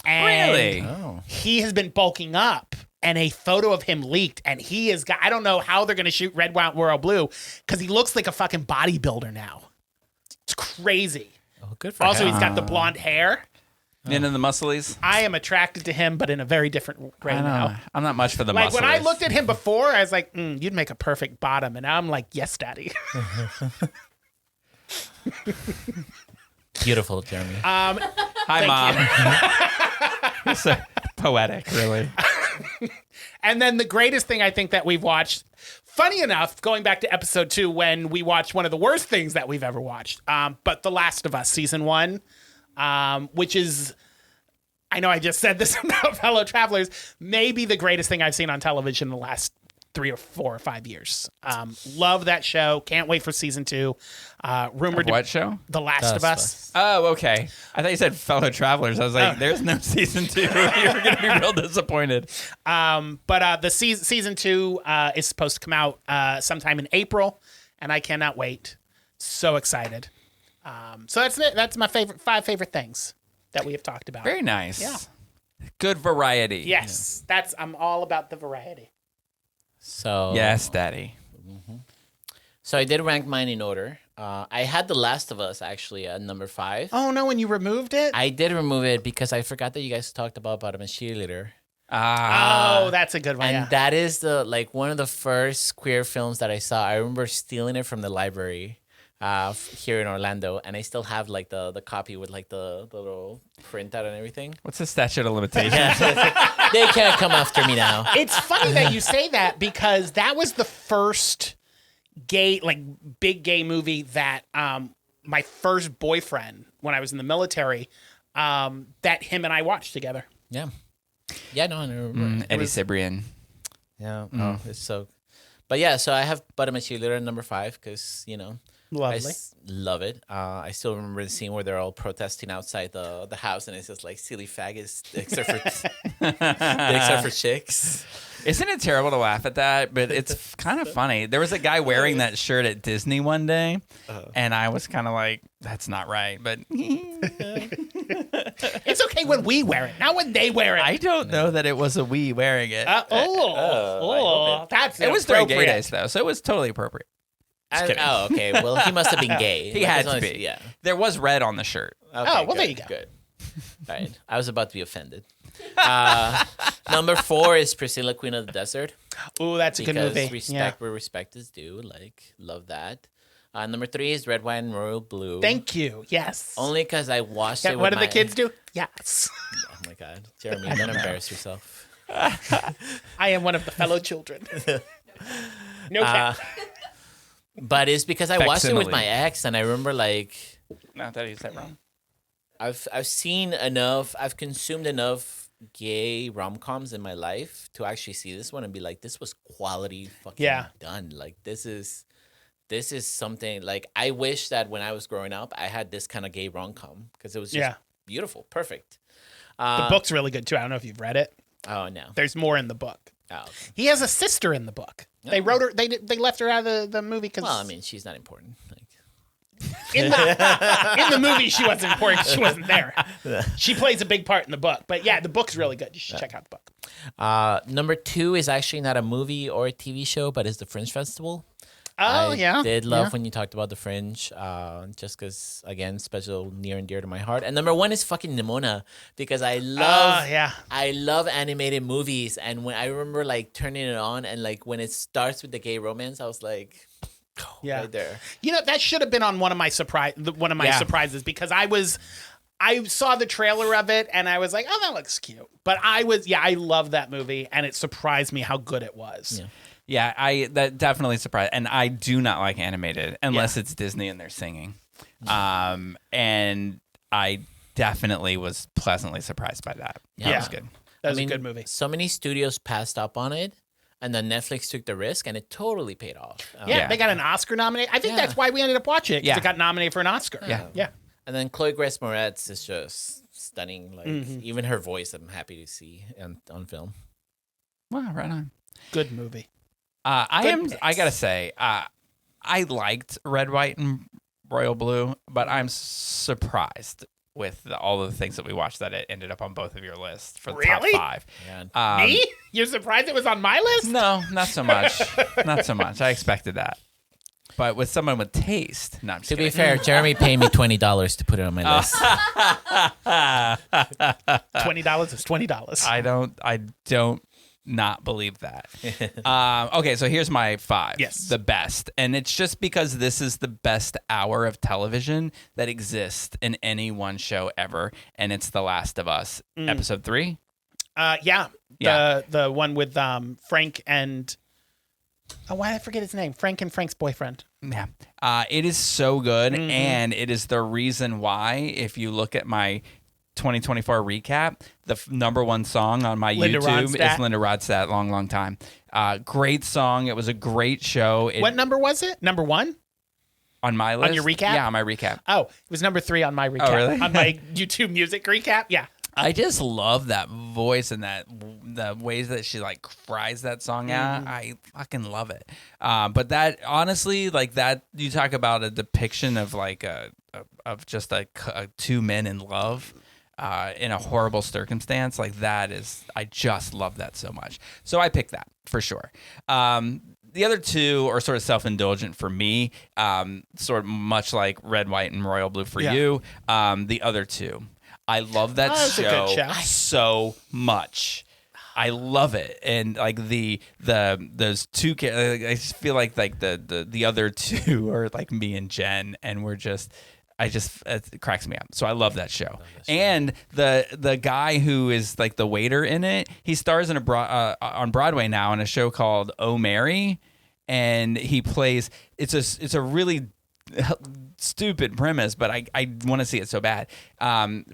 And Really? he has been bulking up, and a photo of him leaked, and he has got, I don't know how they're going to shoot Red, White, Royal Blue, because he looks like a fucking bodybuilder now. It's crazy. Oh, good for Also, him. he's got the blonde hair. Into the musclies? I am attracted to him, but in a very different way now. I'm not much for the Like muscles. when I looked at him before, I was like, you'd make a perfect bottom. And now I'm like, yes, daddy. Beautiful, Jeremy. Hi, Mom. So poetic, really. And then the greatest thing I think that we've watched, funny enough, going back to episode 2 when we watched one of the worst things that we've ever watched, but The Last of Us season 1, which is, I know I just said this about Fellow Travelers, maybe the greatest thing I've seen on television in the last 3 or 4 or 5 years. Love that show. Can't wait for season 2. Rumored What show? The Last of Us. Oh, okay. I thought you said Fellow Travelers. I was like, there's no season 2. You're going to be real disappointed. But the season 2 is supposed to come out sometime in April, and I cannot wait. So excited. So that's it. That's my 5 favorite things that we have talked about. Very nice. Yeah. Good variety. Yes, I'm all about the variety. So Yes, Daddy. So I did rank mine in order. I had The Last of Us actually at number 5. Oh no, when you removed it? I did remove it because I forgot that you guys talked about Bottom and Cheerleader. Oh, that's a good one. And Yeah. that is one of the first queer films that I saw. I remember stealing it from the library here in Orlando, and I still have like the copy with like the little printout and everything. What's the statute of limitations? They can't come after me now. It's funny that you say that because that was the first gay, like big gay movie that my first boyfriend when I was in the military, that him and I watched together. Yeah. Yeah, no, I remember. Eddie Cibrian. Yeah. Oh, it's so. But yeah, so I have Bottom and Cheerleader at number 5 because, you know, Lovely. love it. I still remember the scene where they're all protesting outside the house, and it's just like silly faggots, except for chicks. Isn't it terrible to laugh at that? But it's kind of funny. There was a guy wearing that shirt at Disney one day, and I was kind of like, that's not right. But It's okay when we wear it, not when they wear it. I don't know that it was a we wearing it. That's It was during gay inappropriate. days, though, so it was totally appropriate. kidding. Oh, okay. Well, he must have been gay. He Like, had as to long as- be. Yeah. There was red on the shirt. Okay, Oh, well, good, there you go. Good. All right. I was about to be offended. Number 4 is Priscilla, Queen of the Desert. Ooh, that's a good Because movie. respect where respect is due. Like, love that. Number 3 is Red, White, and Royal Blue. Thank you. Yes. Only because I watched Yeah, it with what do the my- kids do? Yes. Oh, my God. Jeremy, don't embarrass yourself. I am one of the fellow children. No cap. But it's because I watched it with Facsimile. my ex, and I remember, like, Not that you said wrong. I've seen enough, I've consumed enough gay rom-coms in my life to actually see this one and be like, this was quality fucking Yeah. done. Like, this is this is something like I wish that when I was growing up, I had this kind of gay rom-com because it was just beautiful, perfect. The book's really good too. I don't know if you've read it. Oh no, There's more in the book. oh, okay. He has a sister in the book. They wrote her. They left her out of the movie because Well, I mean, she's not important. Like, in the movie she wasn't important. She wasn't there. She plays a big part in the book. But yeah, the book's really good. You should check out the book. number 2 is actually not a movie or a TV show, but it's the Fringe Festival. Oh I did love when you talked about the Fringe, just because, again, special, near and dear to my heart. And number 1 is fucking Nimona, because I love animated movies. And when I remember like turning it on and like when it starts with the gay romance, I was like, right there. You know, that should have been on one of my surprises because I saw the trailer of it and I was like, oh, that looks cute. But I love that movie and it surprised me how good it was. Yeah. Yeah, that definitely surprised, and I do not like animated unless it's Disney and they're singing. And I definitely was pleasantly surprised by that. Yeah. That was good. That was a good movie. So many studios passed up on it, and then Netflix took the risk, and it totally paid off. They got an Oscar nomination. I think that's why we ended up watching it. 'Cause it got nominated for an Oscar. Yeah. And then Chloe Grace Moretz is just stunning. Like even her voice, I'm happy to see on film. Wow, right on. Good movie. I gotta say, I liked Red, White, and Royal Blue, but I'm surprised with all of the things that we watched that it ended up on both of your lists for the top 5. Yeah. Me? You're surprised it was on my list? No, not so much. Not so much. I expected that. But with someone with taste, no, I'm just To be kidding. fair, Jeremy paid me $20 to put it on my list. $20 is $20. I don't not believe that. Okay, so here's my 5. Yes. The best. And it's just because this is the best hour of television that exists in any one show ever. And it's The Last of Us, episode 3. Yeah. The one with Frank and... Oh, why did I forget his name? Frank and Frank's boyfriend. Yeah. It is so good. And it is the reason why, if you look at my 2024 recap, the number 1 song on my Linda YouTube Ronstadt. is Linda Ronstadt, long time. Great song. It was a great show. What number was it? Number 1? On my list? On your recap? Yeah, on my recap. Oh, it was number 3 on my recap. Oh, really? On my YouTube music recap? Yeah. I just love that voice and the ways that she like cries that song out. I fucking love it. But that honestly, like that, you talk about a depiction of like of just two men in love. In a horrible circumstance, like that is, I just love that so much. So I picked that for sure. The other 2 are sort of self-indulgent for me, sort of much like Red, White, and Royal Blue for you. The other 2, I love that That's a good show. so much. I love it, and like those 2, I just feel like the other 2 are like me and Jen, and we're just. It cracks me up. So I love that show. And the guy who is like the waiter in it, he stars in on Broadway now in a show called Oh Mary, and he plays. It's a really stupid premise, but I want to see it so bad.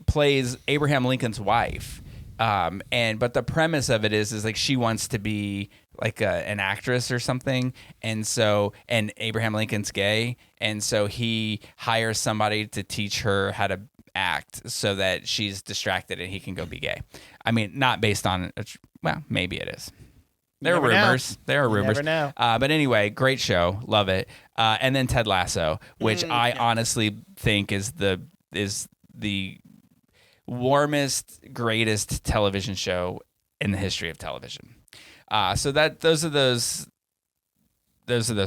Plays Abraham Lincoln's wife. But the premise of it is like she wants to be like an actress or something, and Abraham Lincoln's gay, and so he hires somebody to teach her how to act so that she's distracted and he can go be gay. I mean, not based on well, maybe it is. There are rumors. There are rumors. Never know. But anyway, great show, love it. And then Ted Lasso, which I honestly think is the warmest, greatest television show in the history of television. So those are those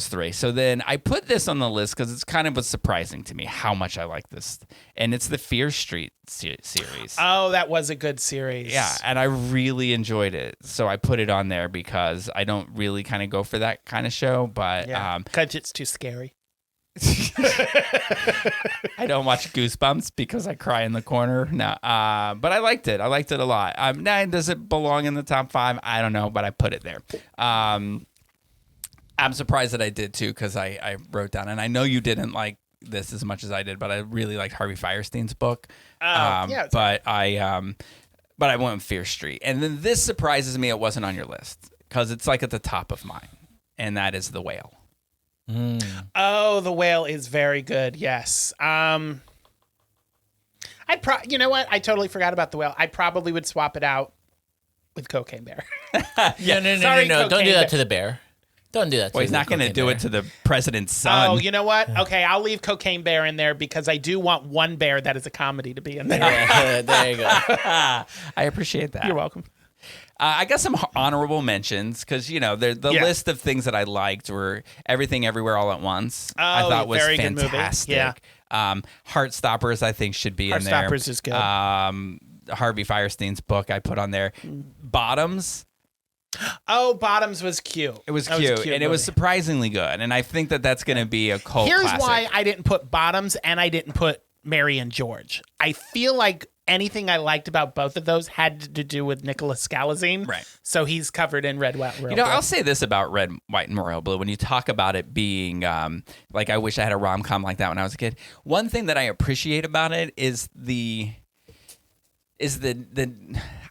3. So then I put this on the list because it's kind of what's surprising to me how much I like this, and it's the Fear Street series. Oh, that was a good series. Yeah, and I really enjoyed it, so I put it on there because I don't really kind of go for that kind of show, but because it's too scary. I don't watch Goosebumps because I cry in the corner. No, but I liked it. I liked it a lot. Now, does it belong in the top 5? I don't know, but I put it there. I'm surprised that I did too because I wrote down, and I know you didn't like this as much as I did, but I really liked Harvey Firestein's book. But I went with Fear Street, and then this surprises me. It wasn't on your list because it's like at the top of mine, and that is The Whale. Oh, The Whale is very good. Yes. You know what? I totally forgot about The Whale. I probably would swap it out with Cocaine Bear. No. Sorry, Don't do Cocaine that Bear. to the bear. Don't do that to Well, he's the not going to Cocaine do Bear. it to the president's son. Oh, you know what? Okay, I'll leave Cocaine Bear in there because I do want one bear that is a comedy to be in there. There you go. I appreciate that. You're welcome. I got some honorable mentions because the Yeah. list of things that I liked were Everything Everywhere All at Once. I Oh, thought was very good movie. fantastic. Yeah. Heartstoppers I think should be in there. Heartstoppers is good. Harvey Firestein's book I put on there. Bottoms. Oh, Bottoms was cute. It was That cute, a and it was movie. surprisingly good. And I think that that's going to be a cult Here's classic. why I didn't put Bottoms and I didn't put Mary and George. I feel like anything I liked about both of those had to do with Nicholas Scalazine. Right. So he's covered in Red, White, Royal. I'll say this about Red, White, and Royal Blue. When you talk about it being like, I wish I had a rom-com like that when I was a kid. One thing that I appreciate about it is the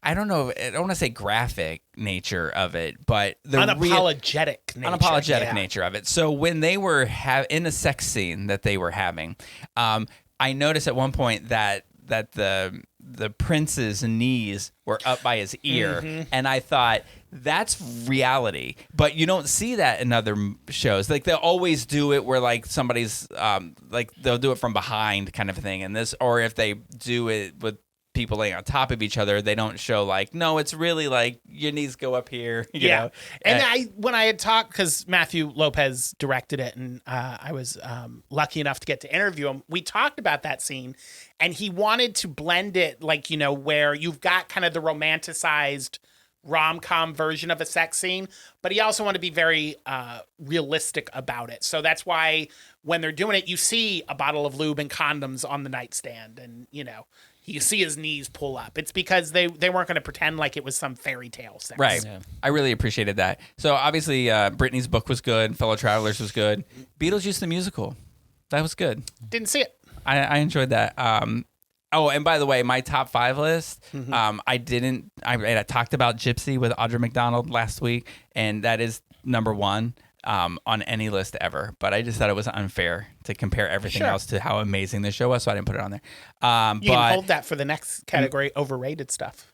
I don't know, I don't want to say graphic nature of it, but the unapologetic nature. unapologetic nature of it. So when they were in a sex scene that they were having, I noticed at one point that the prince's knees were up by his ear, and I thought that's reality. But you don't see that in other shows. Like they'll always do it where like somebody's like they'll do it from behind kind of thing, and this, or if they do it with people laying on top of each other, they don't show like, no, it's really like your knees go up here. You know? And when I had talked, because Matthew Lopez directed it, and I was lucky enough to get to interview him, we talked about that scene, and he wanted to blend it like, where you've got kind of the romanticized rom-com version of a sex scene, but he also wanted to be very realistic about it. So that's why when they're doing it, you see a bottle of lube and condoms on the nightstand, and you see his knees pull up. It's because they weren't going to pretend like it was some fairy tale sex. Right. Yeah. I really appreciated that. So obviously, Britney's book was good. Fellow Travelers was good. Beetlejuice the musical, that was good. Didn't see it. I enjoyed that. Oh, and by the way, my top 5 list. I talked about Gypsy with Audra McDonald last week, and that is number 1 on any list ever. But I just thought it was unfair to compare everything Sure. else to how amazing this show was, so I didn't put it on there. You can hold that for the next category, overrated stuff.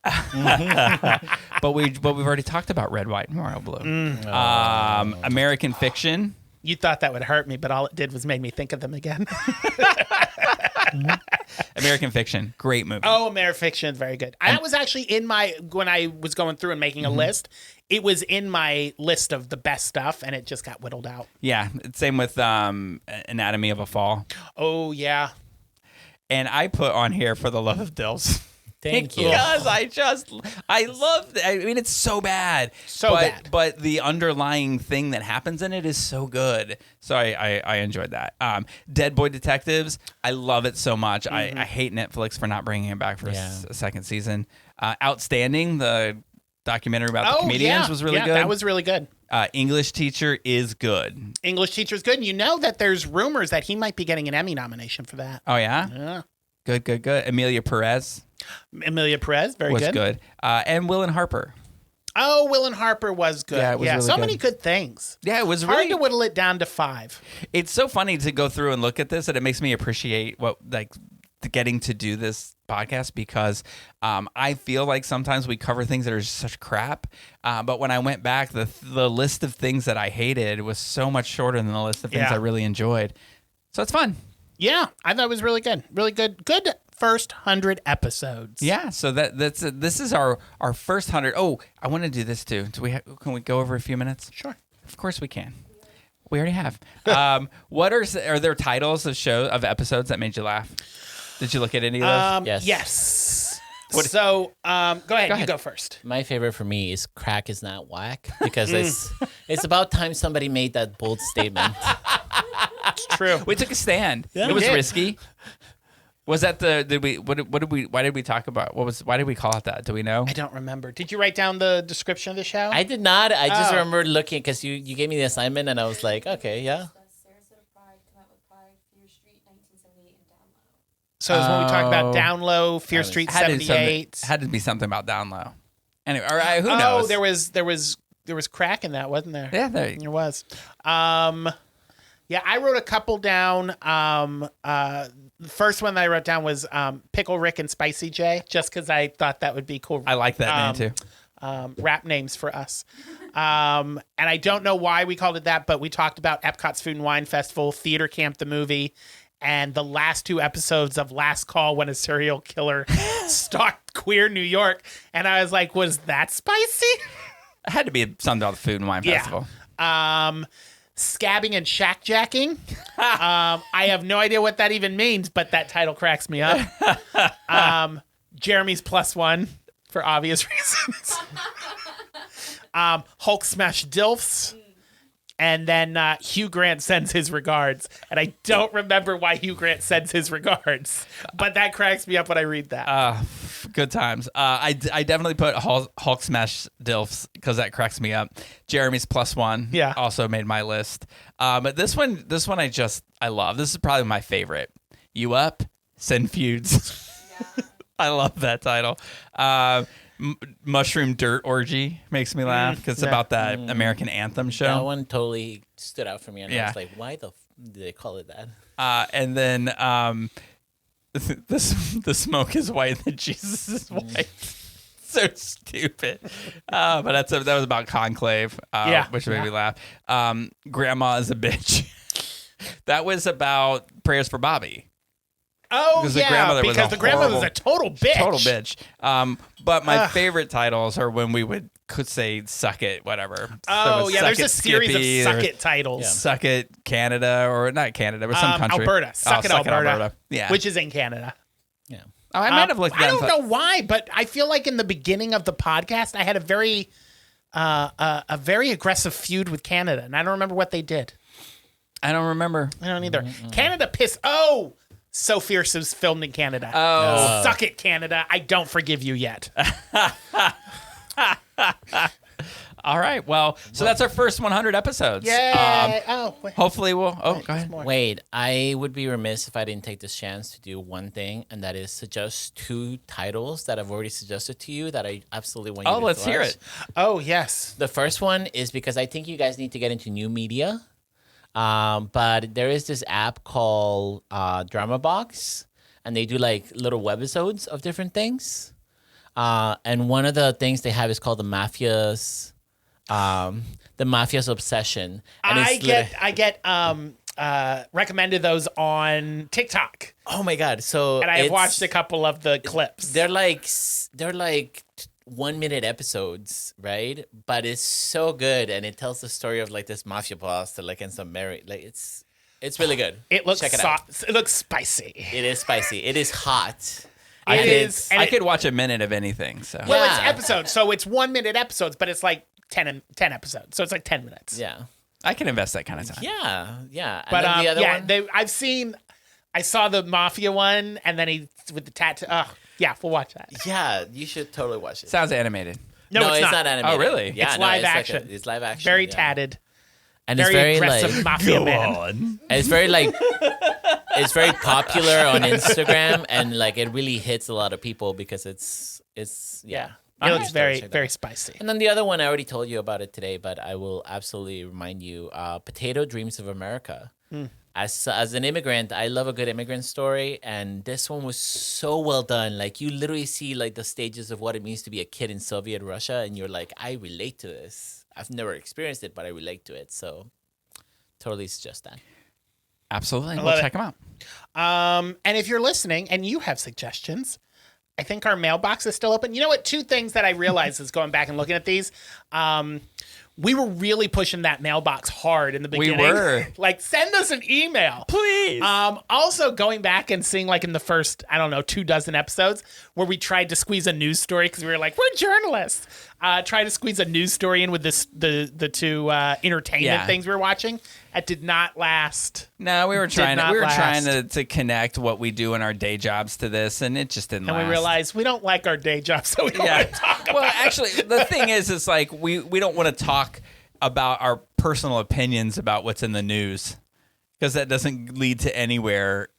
but we've already talked about Red, White, and Royal Blue. American Fiction. You thought that would hurt me, but all it did was make me think of them again. American Fiction, great movie. Oh, American Fiction is very good. That was actually when I was going through and making a list, it was in my list of the best stuff, and it just got whittled out. Yeah, same with Anatomy of a Fall. Oh, yeah. And I put on here For the Love of Dills. Thank you. Because I love it. I mean, it's so bad. Bad. But the underlying thing that happens in it is so good. So I enjoyed that. Dead Boy Detectives, I love it so much. I hate Netflix for not bringing it back for a second season. Outstanding, the documentary about the comedians was really good. That was really good. English Teacher is good. English Teacher's good. And you know that there's rumors that he might be getting an Emmy nomination for that. Oh, yeah? Yeah. Good. Amelia Perez Emilia Perez, very was good. good. And Will and Harper. Oh, Will and Harper was good. Yeah, it was really so good. many good things. Yeah, it was Hard really to whittle it down to 5. It's so funny to go through and look at this, and it makes me appreciate getting to do this podcast because I feel like sometimes we cover things that are just such crap. But when I went back, the list of things that I hated was so much shorter than the list of things Yeah. I really enjoyed. So it's fun. Yeah, I thought it was really good. Really good. Good first 100 episodes. Yeah. So this is our first 100. Oh, I want to do this too. Can we go over a few minutes? Sure. Of course we can. We already have. What are there titles of episodes that made you laugh? Did you look at any of those? Yes. Yes. So, go ahead. You go first. My favorite for me is Crack is Not Whack because it's about time somebody made that bold statement. It's true. We took a stand. Yeah, it was we did. risky. Was that why did we talk about why did we call it that? Do we know? I don't remember. Did you write down the description of the show? I did not. I just Oh. remember looking because you gave me the assignment and I was like, okay, yeah. Sarasota Pride come out with Pride, Fear Street, 1978, and Down Low. So it's when we talked about Oh. Down Low, Fear Street Had to be 78. had to be something about Down Low. Anyway, all right, who knows? Oh, there was crack in that, wasn't there? Yeah, there. There was. Yeah, I wrote a couple down. The first one that I wrote down was Pickle Rick and Spicy J, just because I thought that would be cool. I like that name too. Rap names for us. And I don't know why we called it that, but we talked about Epcot's Food and Wine Festival, Theater Camp the movie, and the last 2 episodes of Last Call when a serial killer stalked queer New York. And I was like, was that spicy? It had to be something about the Food and Wine Festival. Scabbing and shackjacking. I have no idea what that even means, but that title cracks me up. Jeremy's +1 for obvious reasons. Hulk smash dilfs. And then Hugh Grant sends his regards. And I don't remember why Hugh Grant sends his regards, but that cracks me up when I read that. Good times. I definitely put Hulk smash dilfs because that cracks me up. Jeremy's +1 also made my list. But this one I love. This is probably my favorite. You up? Send feuds. Yeah. I love that title. Mushroom Dirt Orgy makes me laugh because it's about that American Anthem show. That one totally stood out for me, and I was like, "Why did they call it that?" And then the smoke is white, the Jesus is white. So stupid. But that was about Conclave, which made me laugh. Grandma is a bitch. That was about Prayers for Bobby. Oh, because the grandmother was a total bitch. Total bitch. But my favorite titles are when we could say "Suck It," whatever. There's a series of "Suck It" titles. "Suck It," Canada, or not Canada, but some country. Alberta. Suck It, Alberta. Yeah, which is in Canada. Yeah. Oh, I might have looked. I don't know why, but I feel like in the beginning of the podcast, I had a very aggressive feud with Canada, and I don't remember what they did. I don't remember. I don't either. Canada pissed. Oh. So Fierce was filmed in Canada. Oh. Suck it, Canada. I don't forgive you yet. All right. Well, so that's our first 100 episodes. Yay. Hopefully we'll... Oh, go ahead. Wait, I would be remiss if I didn't take this chance to do one thing, and that is suggest 2 titles that I've already suggested to you that I absolutely want you to let's hear it. Oh, yes. The first one is because I think you guys need to get into new media. But there is this app called Drama Box, and they do like little webisodes of different things. And one of the things they have is called the Mafia's Obsession. And I get recommended those on TikTok. Oh my god! So and I have watched a couple of the clips. They're like 1-minute episodes, right? But it's so good, and it tells the story of like this mafia boss that like ends up married. Like it's really good. It looks Check it out. It looks spicy. It is spicy. It is hot. I could watch a minute of anything. So well, it's episodes, so it's 1-minute episodes, but it's like 10 episodes, so it's like 10 minutes. Yeah, I can invest that kind of time. Yeah. But and the other one? I saw the mafia one, and then he with the tattoo. Yeah, we'll watch that. Yeah, you should totally watch it. Sounds animated. No, it's not animated. Oh, really? Yeah, it's live action. It's live action. Very tatted. And very it's very aggressive like mafia man. And it's very like it's very popular on Instagram, and like it really hits a lot of people because it's yeah. It looks very spicy. And then the other one, I already told you about it today, but I will absolutely remind you. Potato Dreams of America. As an immigrant, I love a good immigrant story, and this one was so well done. Like you literally see like the stages of what it means to be a kid in Soviet Russia, and you're like, I relate to this. I've never experienced it, but I relate to it. So totally suggest that. Absolutely. We'll check them out. And if you're listening and you have suggestions, I think our mailbox is still open. You know what? 2 things that I realized is going back and looking at these. We were really pushing that mailbox hard in the beginning. We were. Like, send us an email. Please. Also, going back and seeing, like, in the first, 24 episodes, where we tried to squeeze a news story, because we were like, we're journalists. Tried to squeeze a news story in with the 2 entertainment things we were watching. That did not last. No, we were trying to connect what we do in our day jobs to this, and it just didn't last. And we realized we don't like our day jobs, so we don't want to talk about it. Well, actually, the thing is like we don't want to talk about our personal opinions about what's in the news, because that doesn't lead to anywhere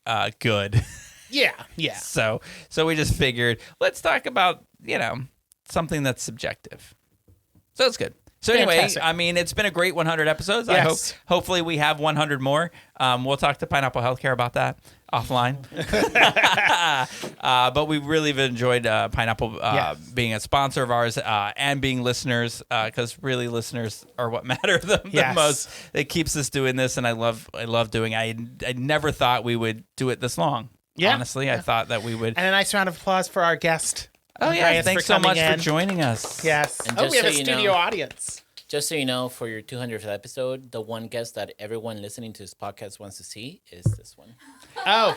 good. Yeah. So we just figured, let's talk about, something that's subjective. So it's good. So anyway, Fantastic. I mean, it's been a great 100 episodes. I hope, Yes. hopefully we have 100 more. We'll talk to Pineapple Healthcare about that offline. But we really have enjoyed Pineapple Yes. being a sponsor of ours and being listeners, because really listeners are what matter the Yes. most. It keeps us doing this, and I love doing it. I never thought we would do it this long. Yeah. Honestly, I thought that we would. And a nice round of applause for our guest. Oh, yeah. Andreas, Thanks for so coming much in. for joining us. Yes. And Oh, just we have so a you studio know- audience. Just so you know, for your 200th episode, the one guest that everyone listening to this podcast wants to see is this one. Oh,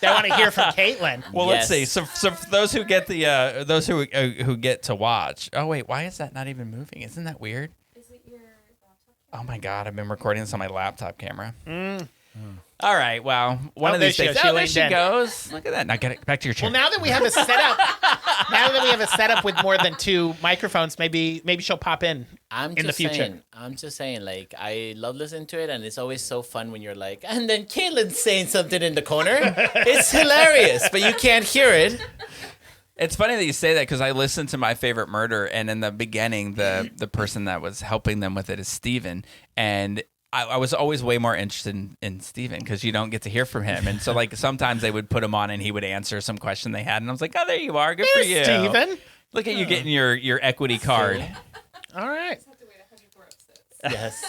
they want to hear from Caitlin. Well, let's see. Yes. So for those who get the those who get to watch. Oh wait, why is that not even moving? Isn't that weird? Is it your laptop? Oh my god, I've been recording this on my laptop camera. All right, well, one Oh, of there these she days. goes. She Oh, there leaned she in. goes. Look at that. Now get it back to your chair. Well, now that we have a setup, with more than 2 microphones, maybe she'll pop in I'm in the just future. saying, like, I love listening to it, and it's always so fun when you're like, and then Caitlin's saying something in the corner. It's hilarious, but you can't hear it. It's funny that you say that because I listened to My Favorite Murder, and in the beginning, the person that was helping them with it is Steven. And I was always way more interested in Steven because you don't get to hear from him. And so, like, sometimes they would put him on and he would answer some question they had. And I was like, oh, there you are. Good for you. Steven. Look at you getting your equity card. All right. Just have to wait 104 episodes. Yes.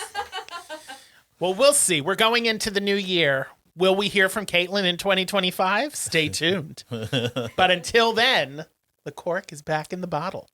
Well, we'll see. We're going into the new year. Will we hear from Caitlin in 2025? Stay tuned. But until then, the cork is back in the bottle.